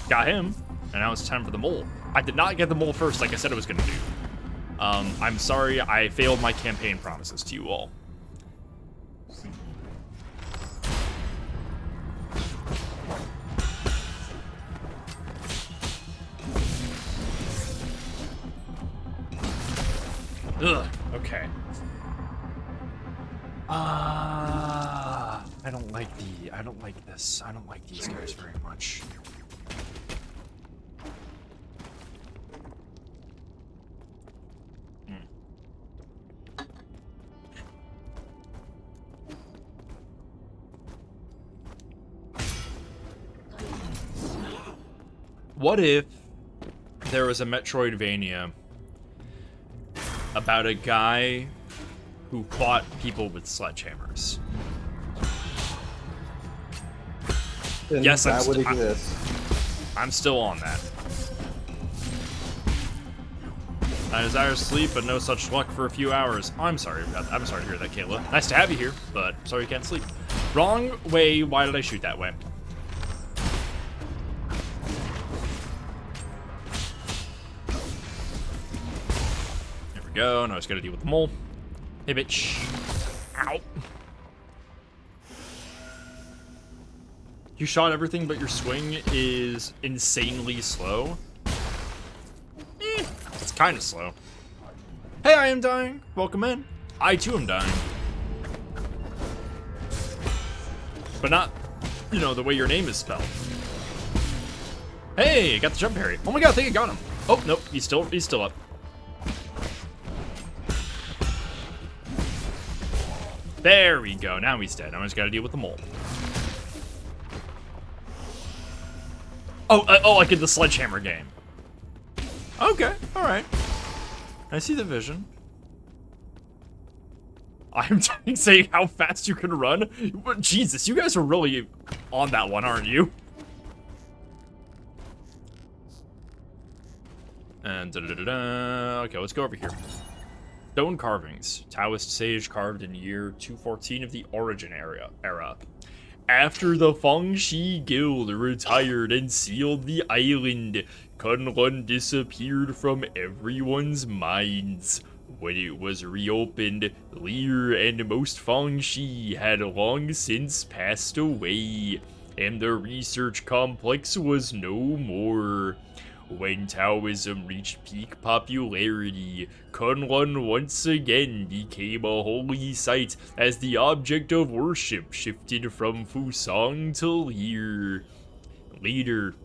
Got him, and now it's time for the mole. I did not get the mole first like I said I was gonna do. I'm sorry, I failed my campaign promises to you all. Ugh, okay. I don't like this. I don't like these guys very much. What if there was a Metroidvania about a guy who fought people with sledgehammers? Then Yes, that would exist. I'm still on that. I desire sleep, but no such luck for a few hours. Oh, I'm sorry. I'm sorry to hear that, Kayla. Nice to have you here, but sorry you can't sleep. Wrong way. Why did I shoot that way? There we go. Now I just gotta deal with the mole. Hey, bitch. Ow. You shot everything, but your swing is insanely slow. It's kind of slow. Hey, I am dying. Welcome in. I too am dying. But not, you know, the way your name is spelled. Hey, got the jump parry. Oh my god, I think I got him. Oh, nope, he's still up. There we go. Now he's dead. Now I just gotta deal with the mole. Oh, like in the sledgehammer game. Okay, alright. I see the vision. I'm saying how fast you can run. But Jesus, you guys are really on that one, aren't you? And okay, let's go over here. Stone carvings. Taoist sage carved in year 214 of the Origin era. After the Feng Shi Guild retired and sealed the island, Kunlun disappeared from everyone's minds. When it was reopened, Lear and most Feng Shi had long since passed away, and the research complex was no more. When Taoism reached peak popularity, Kunlun once again became a holy site as the object of worship shifted from Fusang to Lear. Later,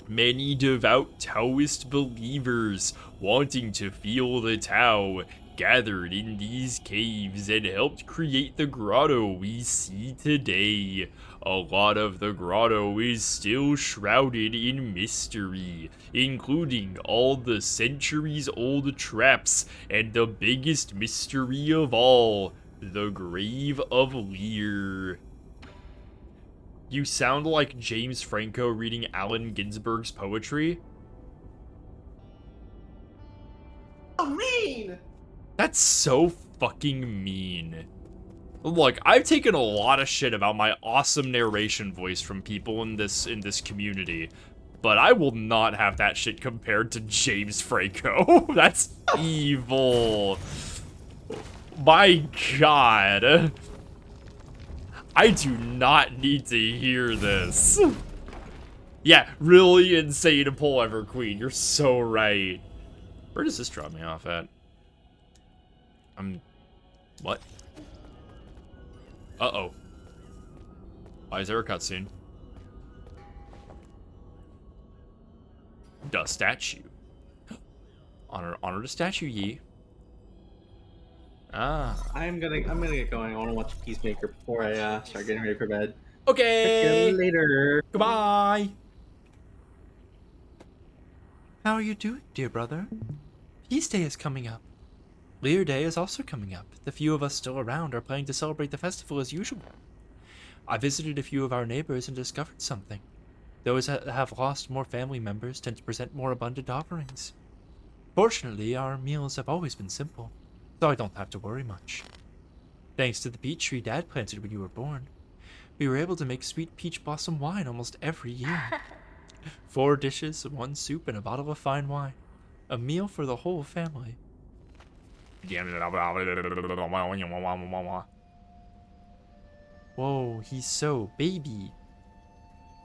many devout Taoist believers, wanting to feel the Tao, gathered in these caves and helped create the grotto we see today. A lot of the grotto is still shrouded in mystery, including all the centuries-old traps and the biggest mystery of all, the Grave of Lear. You sound like James Franco reading Allen Ginsberg's poetry. So mean! That's so fucking mean. Look, I've taken a lot of shit about my awesome narration voice from people in this community, but I will not have that shit compared to James Franco. That's evil. My God. I do not need to hear this. Yeah, really insane pull ever, Queen. You're so right. Where does this drop me off at? What? Uh-oh. Why is there a cutscene? The statue. Honor the statue, ye. Ah. I'm gonna get going. I want to watch Peacemaker before I start getting ready for bed. Okay. See you later. Goodbye. How are you doing, dear brother? Peace Day is coming up. Lear Day is also coming up. The few of us still around are planning to celebrate the festival as usual. I visited a few of our neighbors and discovered something. Those that have lost more family members tend to present more abundant offerings. Fortunately, our meals have always been simple, so I don't have to worry much. Thanks to the peach tree Dad planted when you were born, we were able to make sweet peach blossom wine almost every year. 4 dishes, 1 soup, and a bottle of fine wine. A meal for the whole family. Whoa, he's so baby.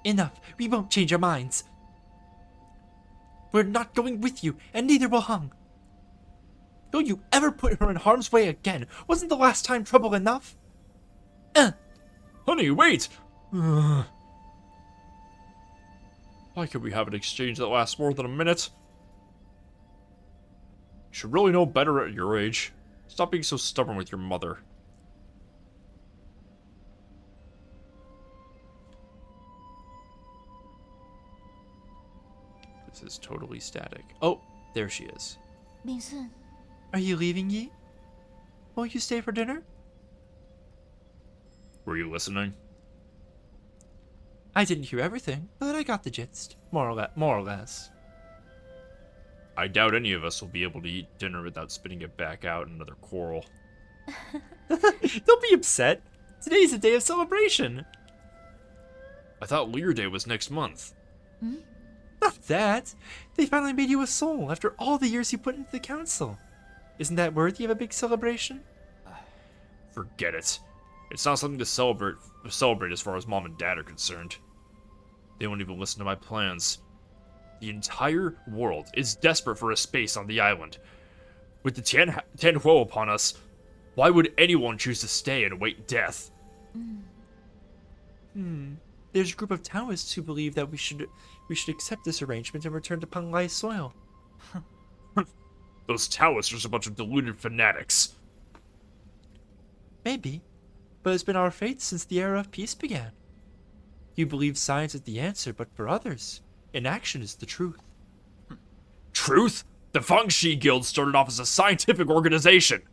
Enough, we won't change our minds. We're not going with you, and neither will Hung. Don't you ever put her in harm's way again. Wasn't the last time trouble enough? Honey, wait! Why can't we have an exchange that lasts more than a minute? You should really know better at your age. Stop being so stubborn with your mother. This is totally static. Oh, there she is. 明顺， Are you leaving, Yi? Won't you stay for dinner? Were you listening? I didn't hear everything, but I got the gist. More or less. I doubt any of us will be able to eat dinner without spitting it back out in another quarrel. Don't be upset. Today's a day of celebration. I thought Lear Day was next month. Not that. They finally made you a soul after all the years you put into the council. Isn't that worthy of a big celebration? Forget it. It's not something to celebrate as far as Mom and Dad are concerned. They won't even listen to my plans. The entire world is desperate for a space on the island. With the Tianhuo upon us, why would anyone choose to stay and await death? There's a group of Taoists who believe that we should accept this arrangement and return to Penglai's soil. Those Taoists are just a bunch of deluded fanatics. Maybe, but it's been our fate since the era of peace began. You believe science is the answer, but for others, inaction is the truth. Truth? The Fangxi Guild started off as a scientific organization.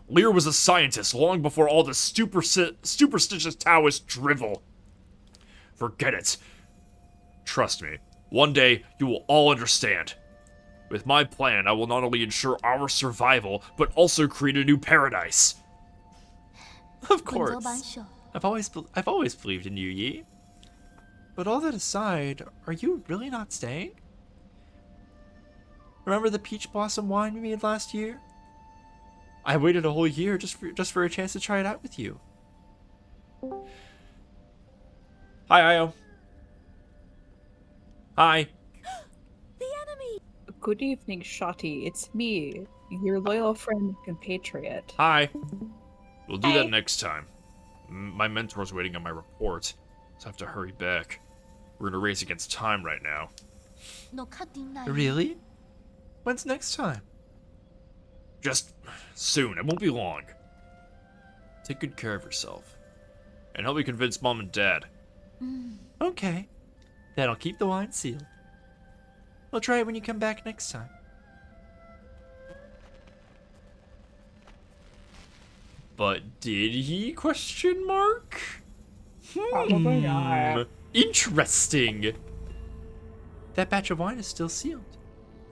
Lear was a scientist long before all the superstitious Taoist drivel. Forget it. Trust me, one day you will all understand. With my plan, I will not only ensure our survival, but also create a new paradise. Of 滚走 course. 扳手， I've always believed in you, Yi. But all that aside, are you really not staying? Remember the peach blossom wine we made last year? I waited a whole year just for a chance to try it out with you. Hi, Io. Hi. Good evening, Shotty. It's me, your loyal friend and compatriot. Hi. We'll do Hey. that next time. My mentor's waiting on my report, so I have to hurry back. We're in a race against time right now. の勝手にない。 Really? When's next time? Just soon. It won't be long. Take good care of yourself. And help me convince Mom and Dad. Okay. Then I'll keep the wine sealed. I'll try it when you come back next time. But did he? Question mark? Probably not. Interesting. That batch of wine is still sealed.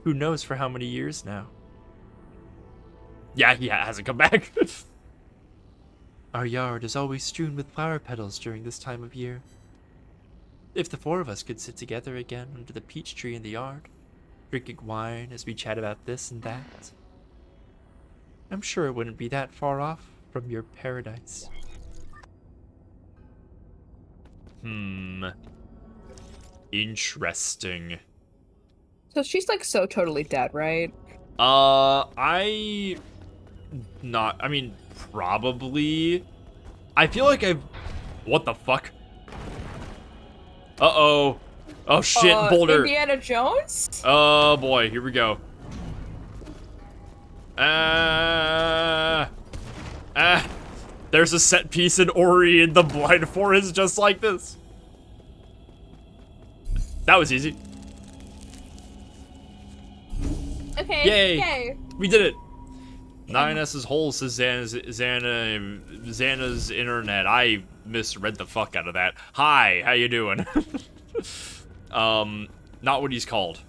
Who knows for how many years now? Yeah, he hasn't come back. Our yard is always strewn with flower petals during this time of year. If the four of us could sit together again under the peach tree in the yard, drinking wine as we chat about this and that, I'm sure it wouldn't be that far off from your paradise. Interesting. So she's like so totally dead, right? I mean, probably. I feel like I've. What the fuck? Uh-oh. Oh shit, Boulder. Indiana Jones? Oh boy, here we go. There's a set piece in Ori in the Blind Forest just like this. That was easy. Okay. Yay. We did it. 9S's hole says Xana's internet. I misread the fuck out of that. Hi, how you doing? Not what he's called.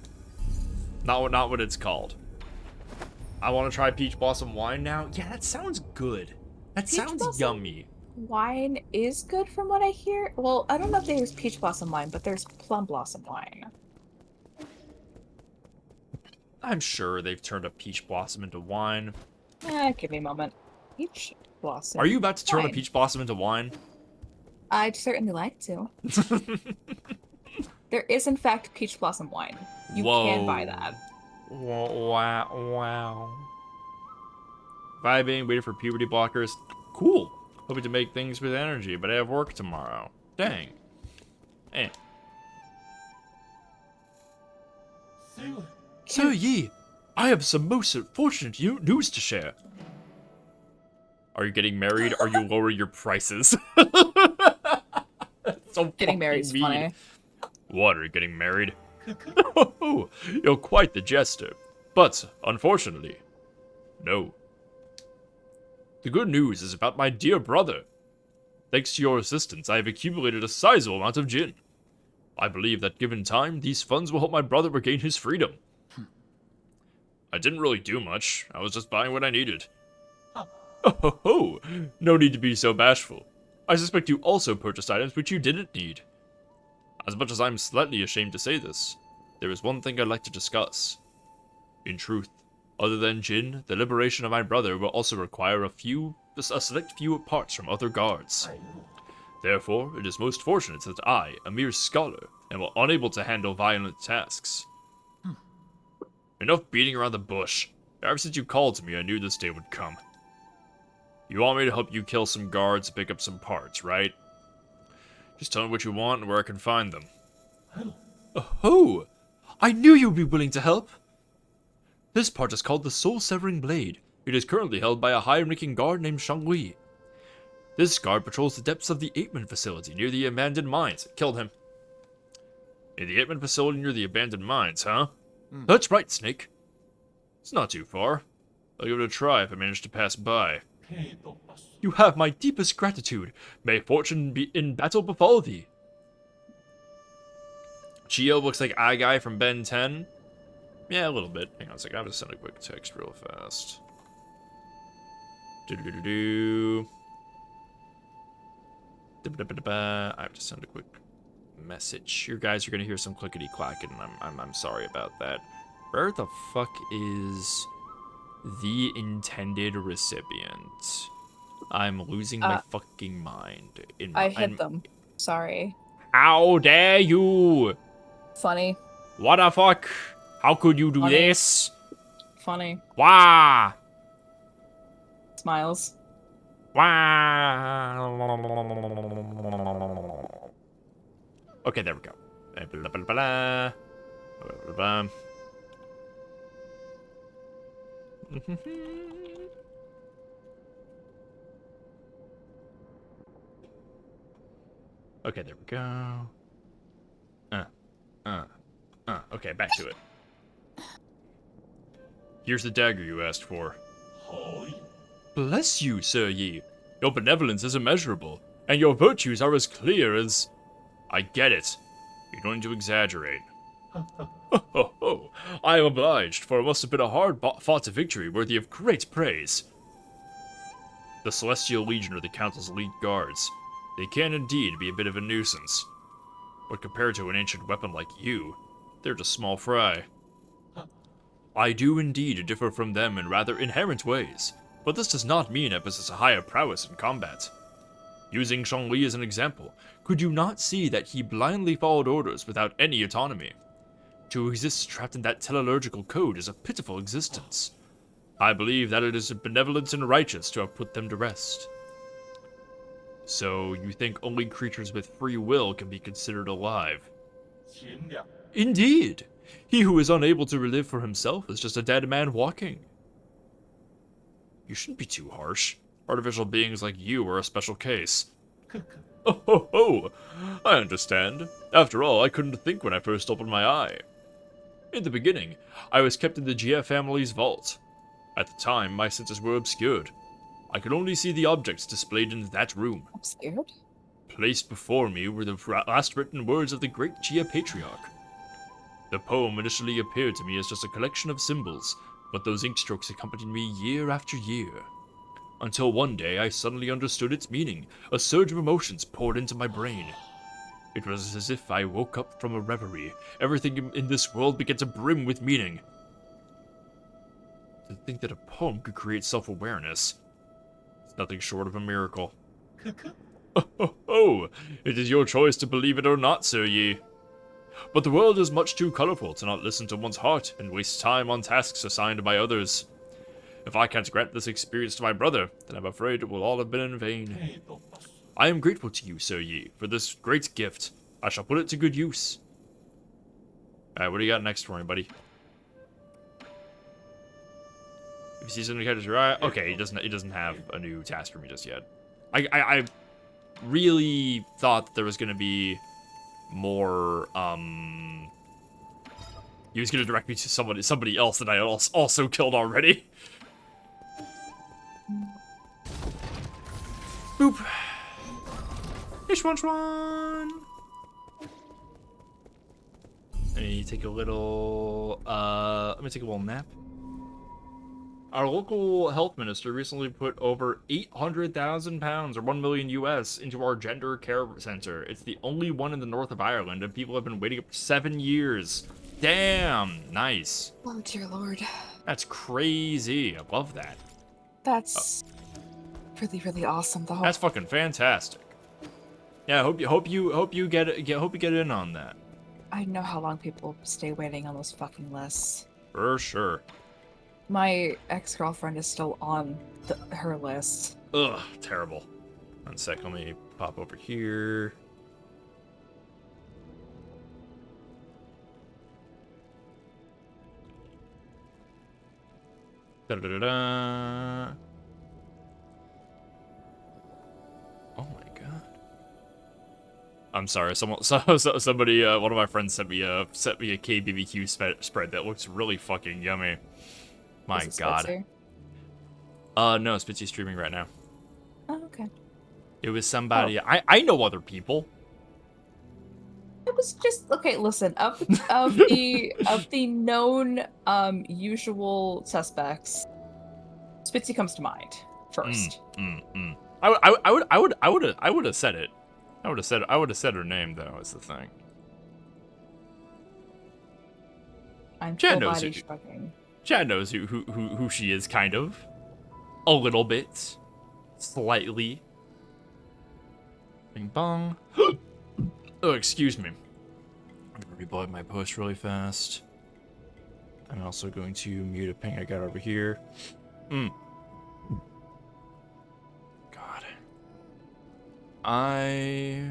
Not what it's called. I want to try peach blossom wine now. Yeah, that sounds good. That Peach sounds blossom? yummy. Wine is good from what I hear. Well, I don't know if there's peach blossom wine, but there's plum blossom wine. I'm sure they've turned a peach blossom into wine. Give me a moment. Peach blossom. Are you about to turn a wine. peach blossom into wine? I'd certainly like to. There is, in fact, peach blossom wine. You can buy that. Wow. Vibing, waiting for puberty blockers. Cool. Hoping to make things with energy, but I have work tomorrow. Dang. Eh. So Yi, I have some most unfortunate news to share. Are you getting married? Or you lower your prices? So Getting married is mean. funny. What, are you getting married? Oh, you're quite the jester. But, unfortunately, no. The good news is about my dear brother. Thanks to your assistance, I have accumulated a sizable amount of gin. I believe that given time, these funds will help my brother regain his freedom. I didn't really do much. I was just buying what I needed. Oh, no need to be so bashful. I suspect you also purchased items which you didn't need. As much as I'm slightly ashamed to say this, there is one thing I'd like to discuss. In truth, other than gin, the liberation of my brother will also require a select few parts from other guards. Therefore, it is most fortunate that I, a mere scholar, am unable to handle violent tasks. Enough beating around the bush. Ever since you called to me, I knew this day would come. You want me to help you kill some guards and pick up some parts, right? Just tell me what you want and where I can find them. Oh, I knew you'd be willing to help. This part is called the Soul-Severing Blade. It is currently held by a high-ranking guard named Shangli. This guard patrols the depths of the Apeman facility near the abandoned mines. Killed him. In the Apeman facility near the abandoned mines, huh? That's right, Snake. It's not too far. I'll give it a try if I manage to pass by. You have my deepest gratitude. May fortune be in battle befall thee. Chio looks like a guy from Ben 10. Yeah, a little bit. Hang on a second. I'm just sending a quick text real fast. I have to send a quick message. You guys are gonna hear some clickety clacking. I'm sorry about that. Where the fuck is the intended recipient? I'm losing my fucking mind. I hit them. Sorry. How dare you? Funny. What the fuck? How could you do Funny. this? Funny. Wah! Smiles. Wah! Okay, there we go. Okay, there we go. Okay, back to it. Here's the dagger you asked for. Bless you, Sir Yi. Your benevolence is immeasurable, and your virtues are as clear as... I get it. You don't need to exaggerate. Ho, I am obliged, for it must have been a hard-fought victory worthy of great praise. The Celestial Legion are the Council's elite guards. They can indeed be a bit of a nuisance. But compared to an ancient weapon like you, they're just small fry. I do indeed differ from them in rather inherent ways, but this does not mean I possess a higher prowess in combat. Using Zhongli as an example, could you not see that he blindly followed orders without any autonomy? To exist trapped in that teleological code is a pitiful existence. I believe that it is benevolent and righteous to have put them to rest. So, you think only creatures with free will can be considered alive? Indeed! He who is unable to live for himself is just a dead man walking. You shouldn't be too harsh. Artificial beings like you are a special case. Oh, I understand. After all, I couldn't think when I first opened my eye. In the beginning, I was kept in the Jia family's vault. At the time, my senses were obscured. I could only see the objects displayed in that room. Obscured? Placed before me were the last written words of the great Jia patriarch. The poem initially appeared to me as just a collection of symbols, but those ink strokes accompanied me year after year. Until one day I suddenly understood its meaning. A surge of emotions poured into my brain. It was as if I woke up from a reverie. Everything in this world began to brim with meaning. To think that a poem could create self-awareness. It's nothing short of a miracle. Oh, it is your choice to believe it or not, Sir Yi. But the world is much too colorful to not listen to one's heart and waste time on tasks assigned by others. If I can't grant this experience to my brother, then I'm afraid it will all have been in vain. I am grateful to you, Sir Yi, for this great gift. I shall put it to good use. Alright, what do you got next for me, buddy? If you see something catches your eye... Okay, he doesn't have a new task for me just yet. I really thought that there was gonna be more, he was gonna direct me to somebody else that I also killed already. Boop. Ishwan. Let me take a little, let me take a little nap. Our local health minister recently put over 800,000 pounds, or 1 million US, into our gender care center. It's the only one in the north of Ireland, and people have been waiting up for 7 years. Damn, nice. Oh dear lord. That's crazy. I love that. That's really awesome though. That's fucking fantastic. Yeah, hope you get in on that. I know how long people stay waiting on those fucking lists. For sure. My ex-girlfriend is still on her list. Ugh, terrible. 1 sec, let me pop over here. Da-da-da-da. Oh my god. I'm sorry. Somebody, one of my friends sent me a KBBQ spread that looks really fucking yummy. My god. No, Spitzy's streaming right now. Oh, okay. It was somebody. I know other people. It was just okay. Listen, of the known usual suspects, Spitzy comes to mind first. I would have said it. I would have said her name though. Is the thing. I'm Chad full knows body who- shrugging. Chad knows who she is, kind of. A little bit. Slightly. Bing bong. Oh, excuse me. I'm gonna reblog my post really fast. I'm also going to mute a ping I got over here. God. I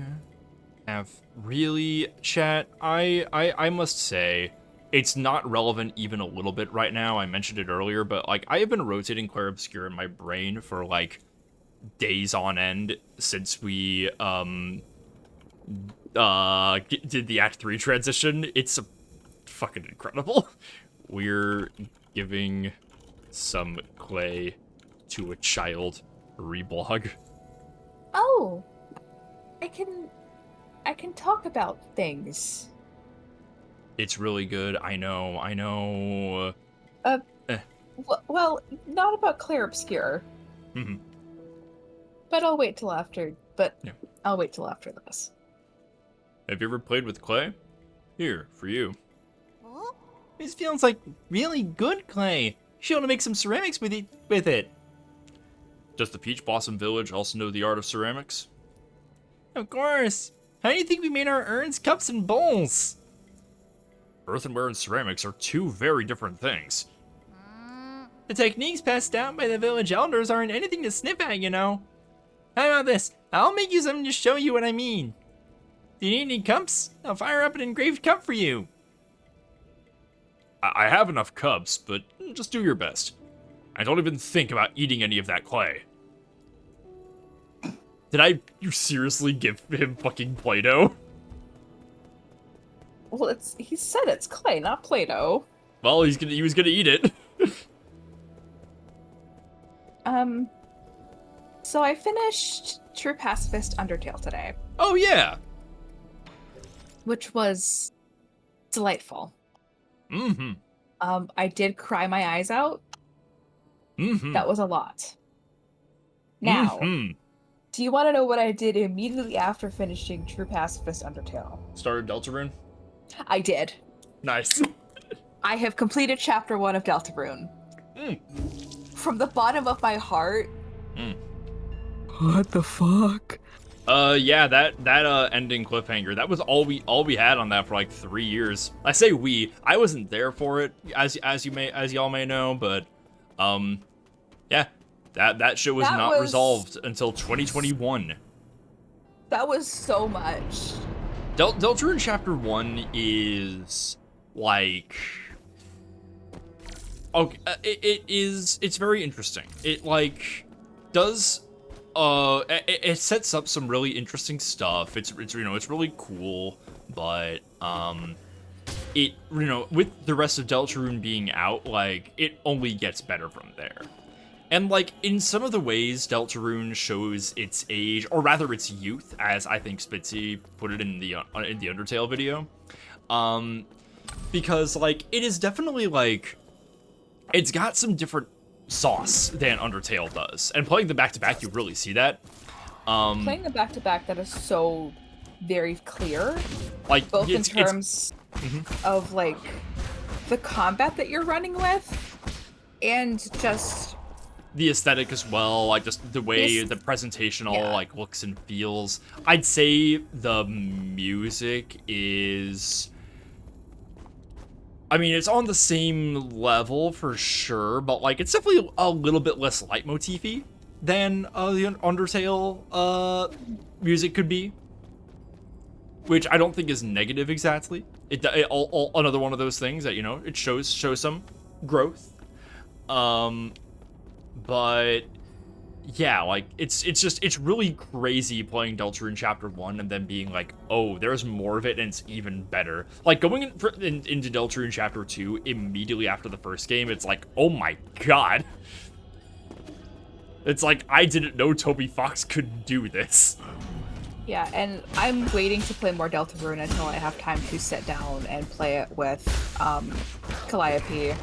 have really, chat, I must say, it's not relevant even a little bit right now. I mentioned it earlier, but like I have been rotating Clair Obscur in my brain for like days on end since we did the Act 3 transition. It's fucking incredible. We're giving some clay to a child. Reblog. Oh, I can talk about things. It's really good. I know. Well, not about Clair Obscur. Mhm. But I'll wait till after. Yeah. I'll wait till after this. Have you ever played with clay? Here, for you. This feels like really good clay. You should want to make some ceramics with it. Does the Peach Blossom Village also know the art of ceramics? Of course. How do you think we made our urns, cups, and bowls? Earthenware and ceramics are two very different things. The techniques passed down by the village elders aren't anything to sniff at, you know. How about this? I'll make you something to show you what I mean. Do you need any cups? I'll fire up an engraved cup for you. I have enough cups, but just do your best. I don't even think about eating any of that clay. Did you seriously give him fucking Play-Doh? Well, he said it's clay, not Play-Doh. Well, he was gonna eat it. So I finished True Pacifist Undertale today, Oh yeah. which was delightful. Mm-hmm. I did cry my eyes out. Mm-hmm. That was a lot. Now, do you want to know what I did immediately after finishing True Pacifist Undertale? Started Deltarune? I did. Nice. I have completed Chapter 1 of Deltarune. From the bottom of my heart. What the fuck? Yeah, that ending cliffhanger. That was all we had on that for like 3 years. I say we. I wasn't there for it, as y'all may know, but yeah, that shit was not resolved until 2021. That was so much. Deltarune Chapter 1 is like, okay, it's very interesting. It like does it sets up some really interesting stuff. It's really cool, but it, with the rest of Deltarune being out, like it only gets better from there. And like in some of the ways Deltarune shows its age, or rather its youth, as I think Spitzy put it in the Undertale video, because like it is definitely like it's got some different sauce than Undertale does, and playing them back to back, you really see that. Playing them back to back, that is so very clear, like both in terms of like the combat that you're running with, and just the aesthetic as well, like just the way the presentation all like looks and feels. I'd say the music is, I mean, it's on the same level for sure, but like it's definitely a little bit less leitmotify than the Undertale music could be, which I don't think is negative exactly. It another one of those things that, it shows some growth. But yeah, like it's really crazy playing Deltarune Chapter 1 and then being like, oh, there's more of it and it's even better. Like going into Deltarune Chapter 2 immediately after the first game, it's like, oh my god. It's like, I didn't know Toby Fox could do this. Yeah, and I'm waiting to play more Deltarune until I have time to sit down and play it with Calliope,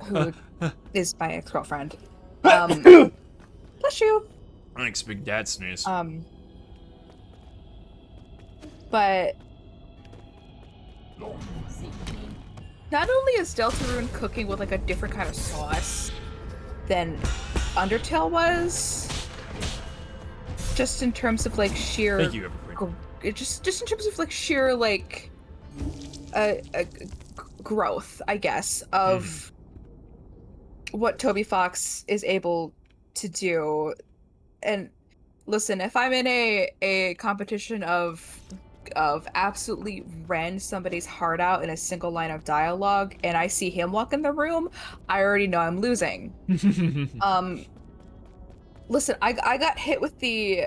who is my ex-girlfriend. Bless you. Thanks, Big Dad sneeze. But not only is Deltarune cooking with like a different kind of sauce than Undertale was, just in terms of like sheer, thank you, everybody. just in terms of like sheer like growth, I guess, of what Toby Fox is able to do. And listen, if I'm in a competition of of absolutely rend somebody's heart out in a single line of dialogue, and I see him walk in the room, I already know I'm losing. Listen, I got hit with the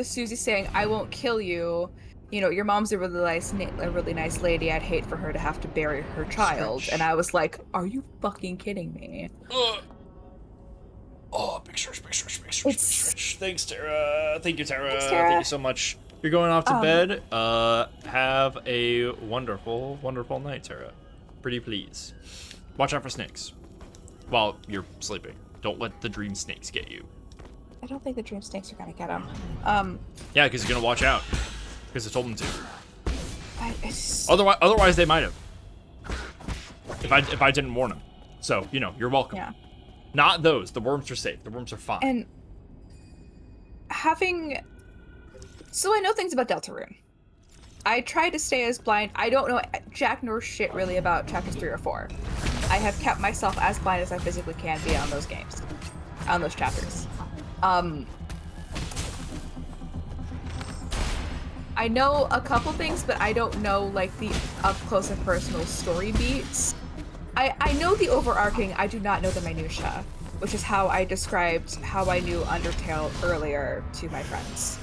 Susie saying, "I won't kill you. You know, your mom's a really nice lady. I'd hate for her to have to bury her child." And I was like, "Are you fucking kidding me?" Oh, big stretch. Thanks, Tara. Thank you, Tara. Thank you so much. You're going off to bed. Have a wonderful, wonderful night, Tara. Pretty please. Watch out for snakes while you're sleeping. Don't let the dream snakes get you. I don't think the dream snakes are gonna get him. Yeah, because you're gonna watch out. Because I told them to. It's... Otherwise, they might have. If I didn't warn them. So, you know, you're welcome. Yeah. Not those. The worms are safe. The worms are fine. And so I know things about Deltarune. I try to stay as blind. I don't know jack nor shit really about chapters 3 or 4. I have kept myself as blind as I physically can be on those games, on those chapters. I know a couple things, but I don't know like the up close and personal story beats. I know the overarching, I do not know the minutia, which is how I described how I knew Undertale earlier to my friends.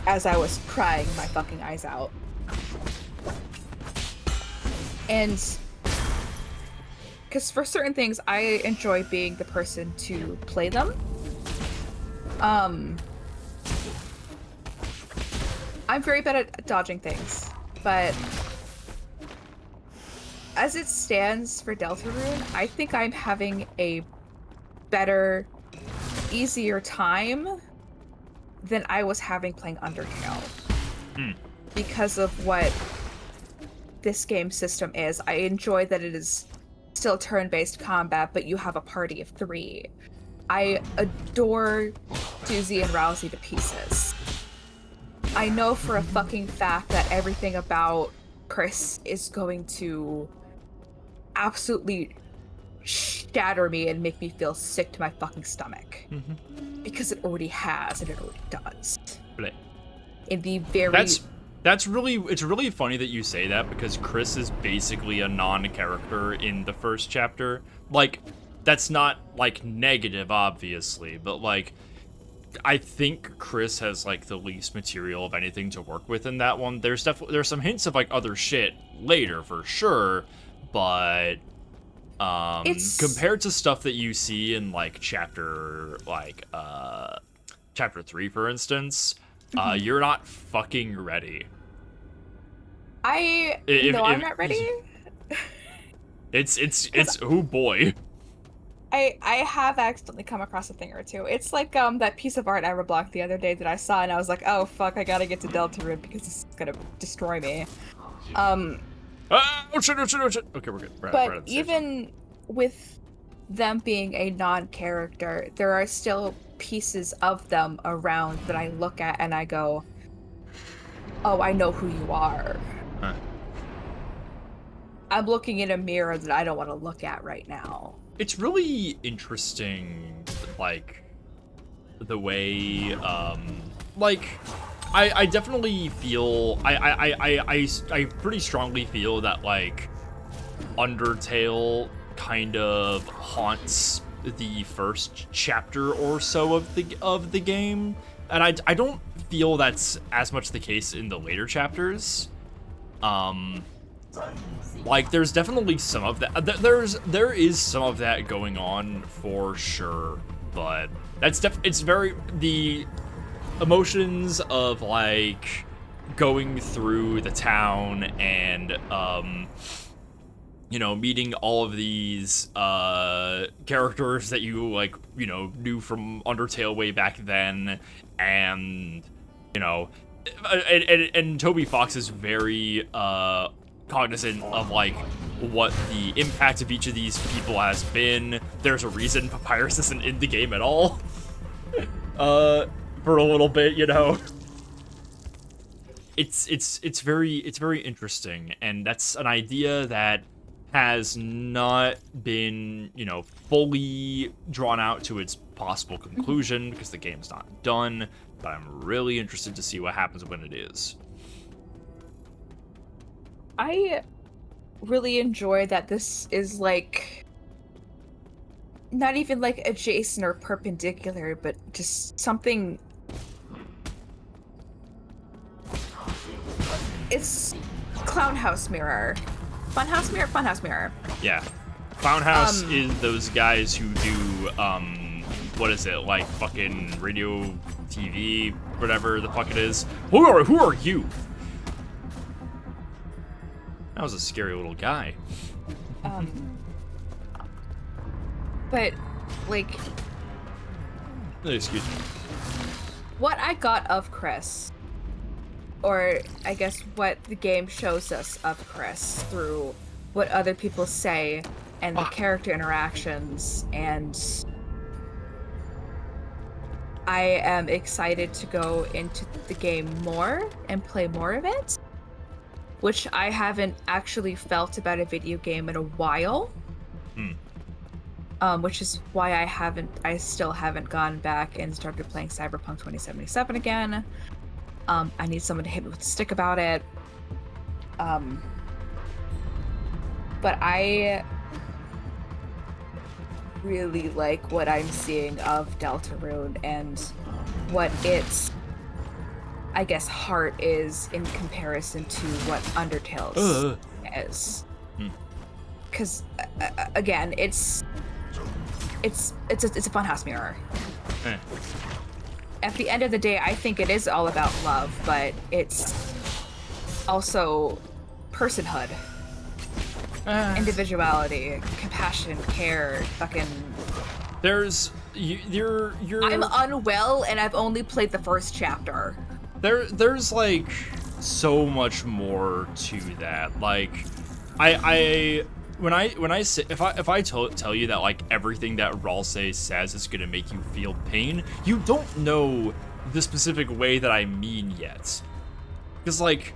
As I was crying my fucking eyes out. And because for certain things, I enjoy being the person to play them. I'm very bad at dodging things, but as it stands for Deltarune, I think I'm having a better, easier time than I was having playing Undertale. Because of what this game system is. I enjoy that it is still turn-based combat, but you have a party of 3. I adore Susie and Rousey to pieces. I know for a fucking fact that everything about Chris is going to absolutely shatter me and make me feel sick to my fucking stomach. Because it already has, and it already does. Right. In the very... It's really funny that you say that, because Chris is basically a non-character in the first chapter. Like, that's not, like, negative, obviously, but, like, I think Chris has, like, the least material of anything to work with in that one. There's some hints of, like, other shit later, for sure, but... compared to stuff that you see in, like, chapter 3, for instance, you're not fucking ready. I'm not ready. It's oh boy. I have accidentally come across a thing or two. It's like that piece of art I reblocked the other day that I saw, and I was like, oh fuck, I gotta get to Deltarune because this is gonna destroy me. Oh shit. Okay, we're good. But even with them being a non-character, there are still pieces of them around that I look at and I go, oh, I know who you are. Huh. I'm looking in a mirror that I don't want to look at right now. It's really interesting, like, the way, like, I definitely feel, I pretty strongly feel that, like, Undertale kind of haunts the first chapter or so of the game, and I don't feel that's as much the case in the later chapters. Like, there's definitely some of that. There is some of that going on for sure, but it's very the emotions of, like, going through the town and you know, meeting all of these characters that you, like, you know, knew from Undertale way back then, and, you know, and Toby Fox is very cognizant of, like, what the impact of each of these people has been. There's a reason Papyrus isn't in the game at all. For a little bit, you know. It's very interesting, and that's an idea that has not been, fully drawn out to its possible conclusion because the game's not done, but I'm really interested to see what happens when it is. I really enjoy that this is like not even like adjacent or perpendicular, but just something. It's Clown House Mirror. Funhouse Mirror? Funhouse Mirror. Yeah. Clown House is those guys who do, what is it, like fucking radio, TV, whatever the fuck it is. Who are you? That was a scary little guy. But, like... Excuse me. What I got of Chris, or I guess what the game shows us of Chris through what other people say and the character interactions, and I am excited to go into the game more and play more of it, which I haven't actually felt about a video game in a while. Which is why I still haven't gone back and started playing Cyberpunk 2077 again. I need someone to hit me with a stick about it. But I really like what I'm seeing of Deltarune and what its, I guess, heart is in comparison to what Undertale's is. Because, again, it's a funhouse mirror. At the end of the day, I think it is all about love, but it's also personhood, individuality, compassion, care, fucking. You're. I'm unwell, and I've only played the first chapter. There's like so much more to that. Like, When I say, if I tell you that like everything that Ralsei says is gonna make you feel pain, you don't know the specific way that I mean yet. Because like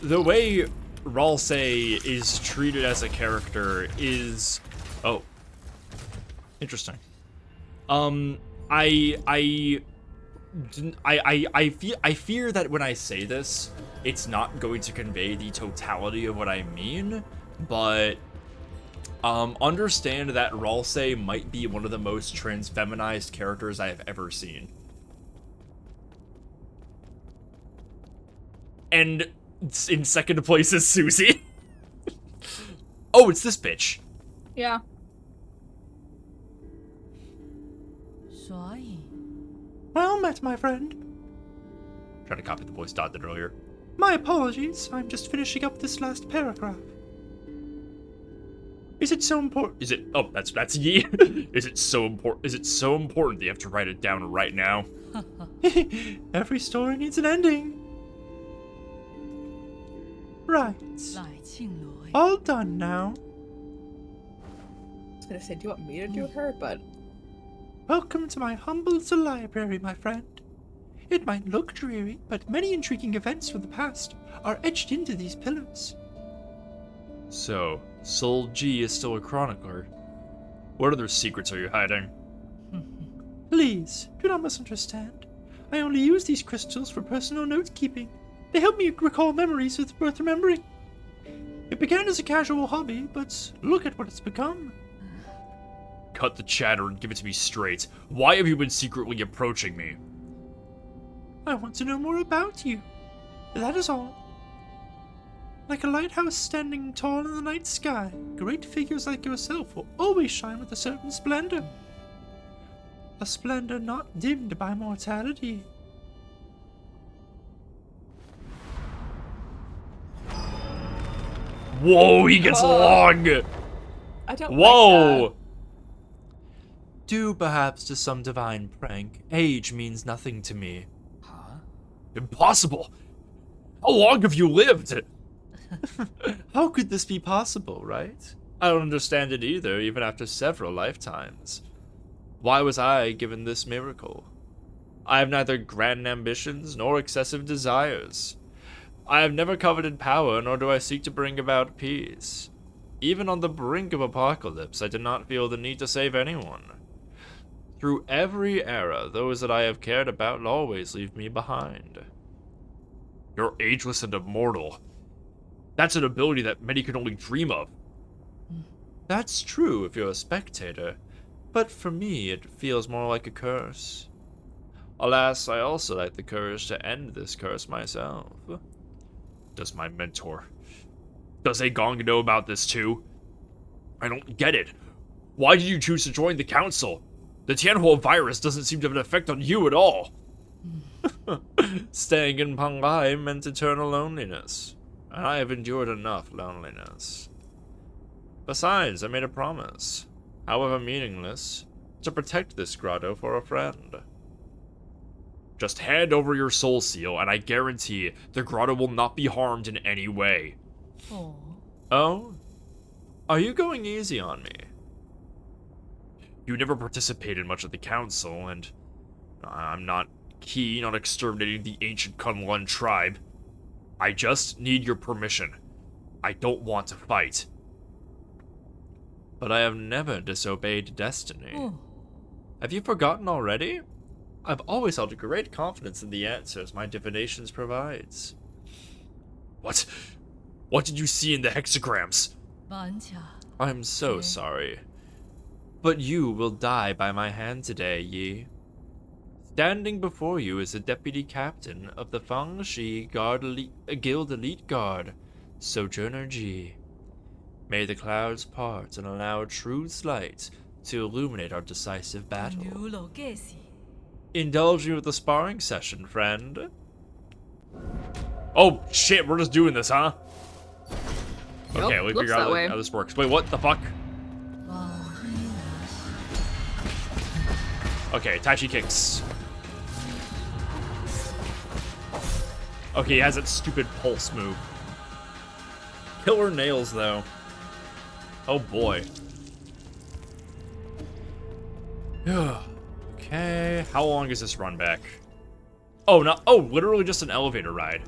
the way Ralsei is treated as a character is interesting. I fear that when I say this, it's not going to convey the totality of what I mean, but understand that Ralsei might be one of the most transfeminized characters I have ever seen. And in second place is Susie. Oh, it's this bitch. Yeah. Well met, my friend. Trying to copy the voice Dot did earlier. My apologies, I'm just finishing up this last paragraph. Is it so important? Is it? Oh, that's Yi. Is it so important? Is it so important that you have to write it down right now? Every story needs an ending. Right. All done now. I was gonna say, do you want me to do her? But Welcome to my humble little library, my friend. It might look dreary, but many intriguing events from the past are etched into these pillars. So, Sol G is still a chronicler. What other secrets are you hiding? Please, do not misunderstand. I only use these crystals for personal note-keeping. They help me recall memories worth remembering. It began as a casual hobby, but look at what it's become. Cut the chatter and give it to me straight. Why have you been secretly approaching me? I want to know more about you. That is all. Like a lighthouse standing tall in the night sky, great figures like yourself will always shine with a certain splendor. A splendor not dimmed by mortality. Whoa, he gets long! I don't. Whoa! Like Due perhaps to some divine prank, age means nothing to me. Impossible! How long have you lived? How could this be possible, right? I don't understand it either, even after several lifetimes. Why was I given this miracle? I have neither grand ambitions nor excessive desires. I have never coveted power, nor do I seek to bring about peace. Even on the brink of apocalypse, I did not feel the need to save anyone. Through every era, those that I have cared about will always leave me behind. You're ageless and immortal. That's an ability that many can only dream of. That's true if you're a spectator, but for me it feels more like a curse. Alas, I also lack the courage to end this curse myself. Does my mentor... Does Agong know about this too? I don't get it. Why did you choose to join the council? The Tianhuo virus doesn't seem to have an effect on you at all. Staying in Pangai meant eternal loneliness, and I have endured enough loneliness. Besides, I made a promise, however meaningless, to protect this grotto for a friend. Just hand over your soul seal, and I guarantee the grotto will not be harmed in any way. Oh. Oh? Are you going easy on me? You never participated much at the council, and I'm not keen on exterminating the ancient Kunlun tribe. I just need your permission. I don't want to fight. But I have never disobeyed destiny. Oh. Have you forgotten already? I've always held a great confidence in the answers my divinations provides. What? What did you see in the hexagrams? Vancha. I'm so Okay. sorry. But you will die by my hand today, Yi. Standing before you is the deputy captain of the Fangxi Guild Elite Guard, Sojourner Ji. May the clouds part and allow truth's light to illuminate our decisive battle. Nulo Gesi. Indulge me with a sparring session, friend. Oh shit, we're just doing this, huh? Okay, Nope, let me looks figure out that way. how this works. Wait, what the fuck? Okay, Tai Chi kicks. Okay, he has that stupid pulse move. Killer nails, though. Oh boy. Okay, how long is this run back? Oh, no. Oh, literally just an elevator ride.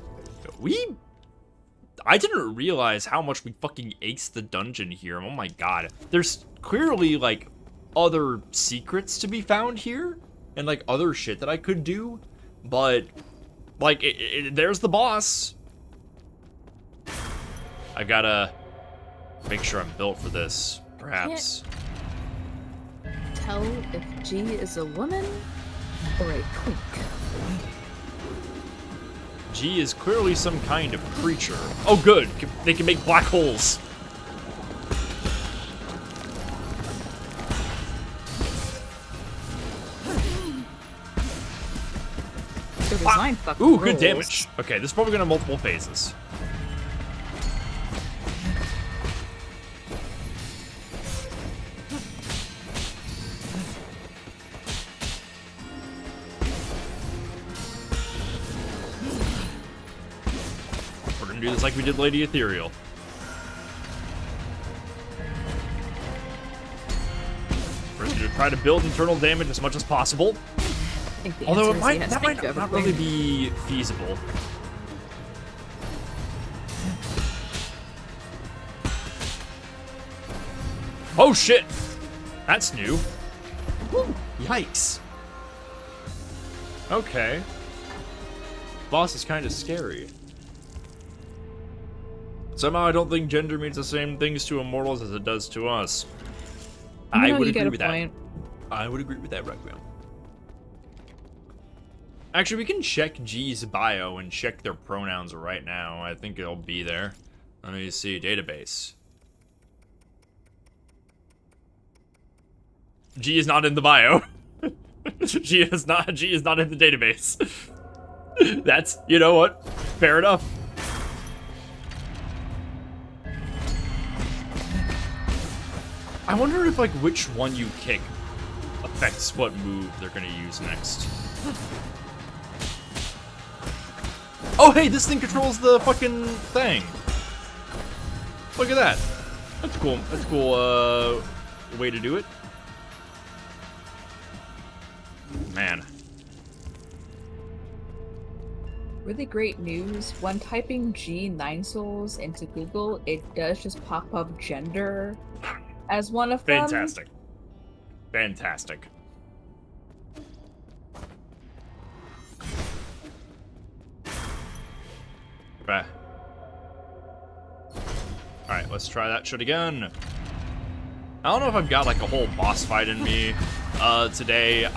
I didn't realize how much we fucking aced the dungeon here. Oh my god. There's clearly, like, other secrets to be found here. And, like, other shit that I could do. But, like, there's the boss. I gotta make sure I'm built for this, perhaps. Tell if G is a woman or a twink. G is clearly some kind of creature. Oh, good. They can make black holes. Their design fucking Ooh, good rules. damage. Okay, this is probably gonna have multiple phases. We're gonna do this like we did Lady Ethereal. We're gonna try to build internal damage as much as possible. I think the Although answer is yes. that Thank might you, not really everything. be feasible. Oh shit! That's new. Woo, yikes. Okay. Boss is kind of scary. Somehow I don't think gender means the same things to immortals as it does to us. I No, would you get agree a with that. point. I would agree with that, Requiem. Actually, we can check G's bio and check their pronouns right now. I think it'll be there. Let me see, database. G is not in the bio. G is not in the database. That's, you know what? Fair enough. I wonder if, like, which one you kick affects what move they're gonna use next. Oh, hey, this thing controls the fucking thing. Look at that. That's cool. That's a cool, way to do it. Man. really great news. When typing G9 Souls into Google, it does just pop up gender as one of them. Fantastic. Fantastic. Okay. Alright, let's try that shit again. I don't know if I've got like a whole boss fight in me today.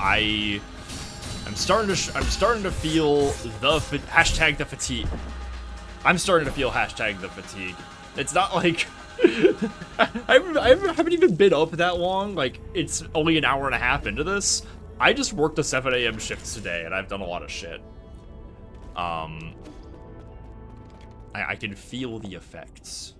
I'm starting to feel the hashtag the fatigue. I'm starting to feel hashtag the fatigue. It's not like I haven't even been up that long. Like, it's only an hour and a half into this. I just worked a 7 a.m. shift today, and I've done a lot of shit. I can feel the effects.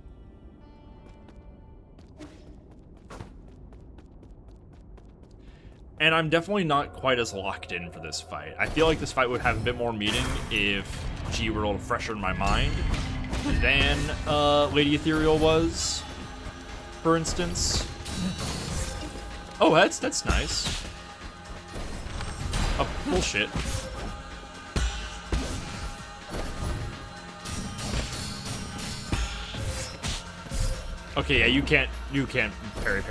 And I'm definitely not quite as locked in for this fight. I feel like this fight would have a bit more meaning if G were a little fresher in my mind than Lady Ethereal was, for instance. Oh, that's nice. Oh, bullshit. Okay, yeah, you can't parry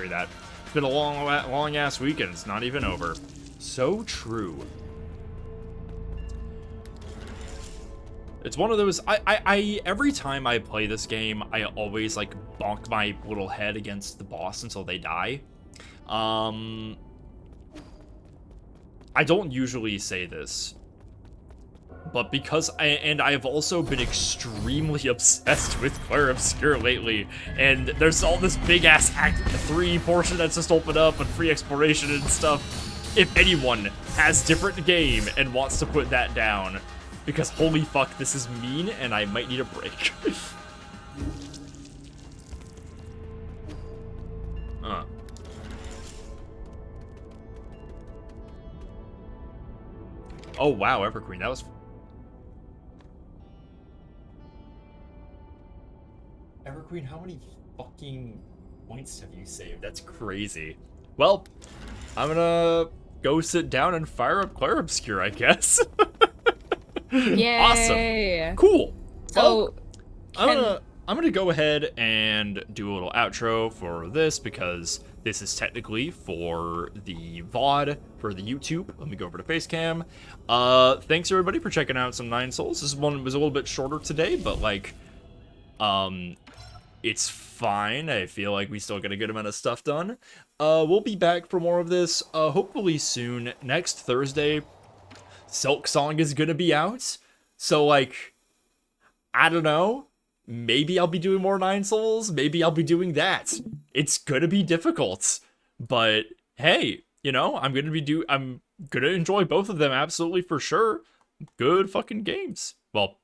that. It's been a long ass weekend. It's not even over. So true. It's one of those, I every time I play this game, I always like bonk my little head against the boss until they die. I don't usually say this, but because I've also been extremely obsessed with Clair Obscur lately, and there's all this big ass Act 3 portion that's just opened up and free exploration and stuff. If anyone has different game and wants to put that down, because holy fuck, this is mean and I might need a break. Oh wow, Everqueen, that was... Everqueen, how many fucking points have you saved? That's crazy. Well, I'm gonna go sit down and fire up Clair Obscur, I guess. Yay! Awesome. Cool. So, I'm gonna go ahead and do a little outro for this because this is technically for the VOD, for the YouTube. Let me go over to Facecam. Thanks everybody for checking out some Nine Souls. This one was a little bit shorter today, but like, it's fine. I feel like we still get a good amount of stuff done. We'll be back for more of this, hopefully soon. Next Thursday, Silksong is gonna be out. So like, I don't know. Maybe I'll be doing more Nine Souls. Maybe I'll be doing that. It's gonna be difficult, but hey, you know, I'm gonna enjoy both of them absolutely for sure. Good fucking games. Well,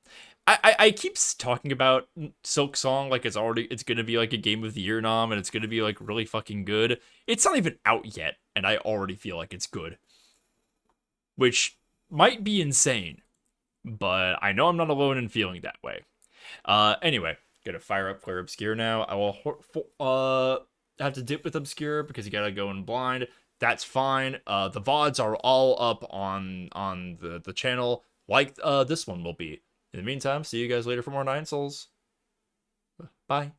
I keep talking about Silksong like it's gonna be like a game of the year nom and it's gonna be like really fucking good. It's not even out yet, and I already feel like it's good, which might be insane, but I know I'm not alone in feeling that way. Anyway, gonna fire up Clair Obscur now. I will have to dip with Obscur because you gotta go in blind. That's fine. The VODs are all up on the channel, like this one will be. In the meantime, see you guys later for more Nine Souls. Bye.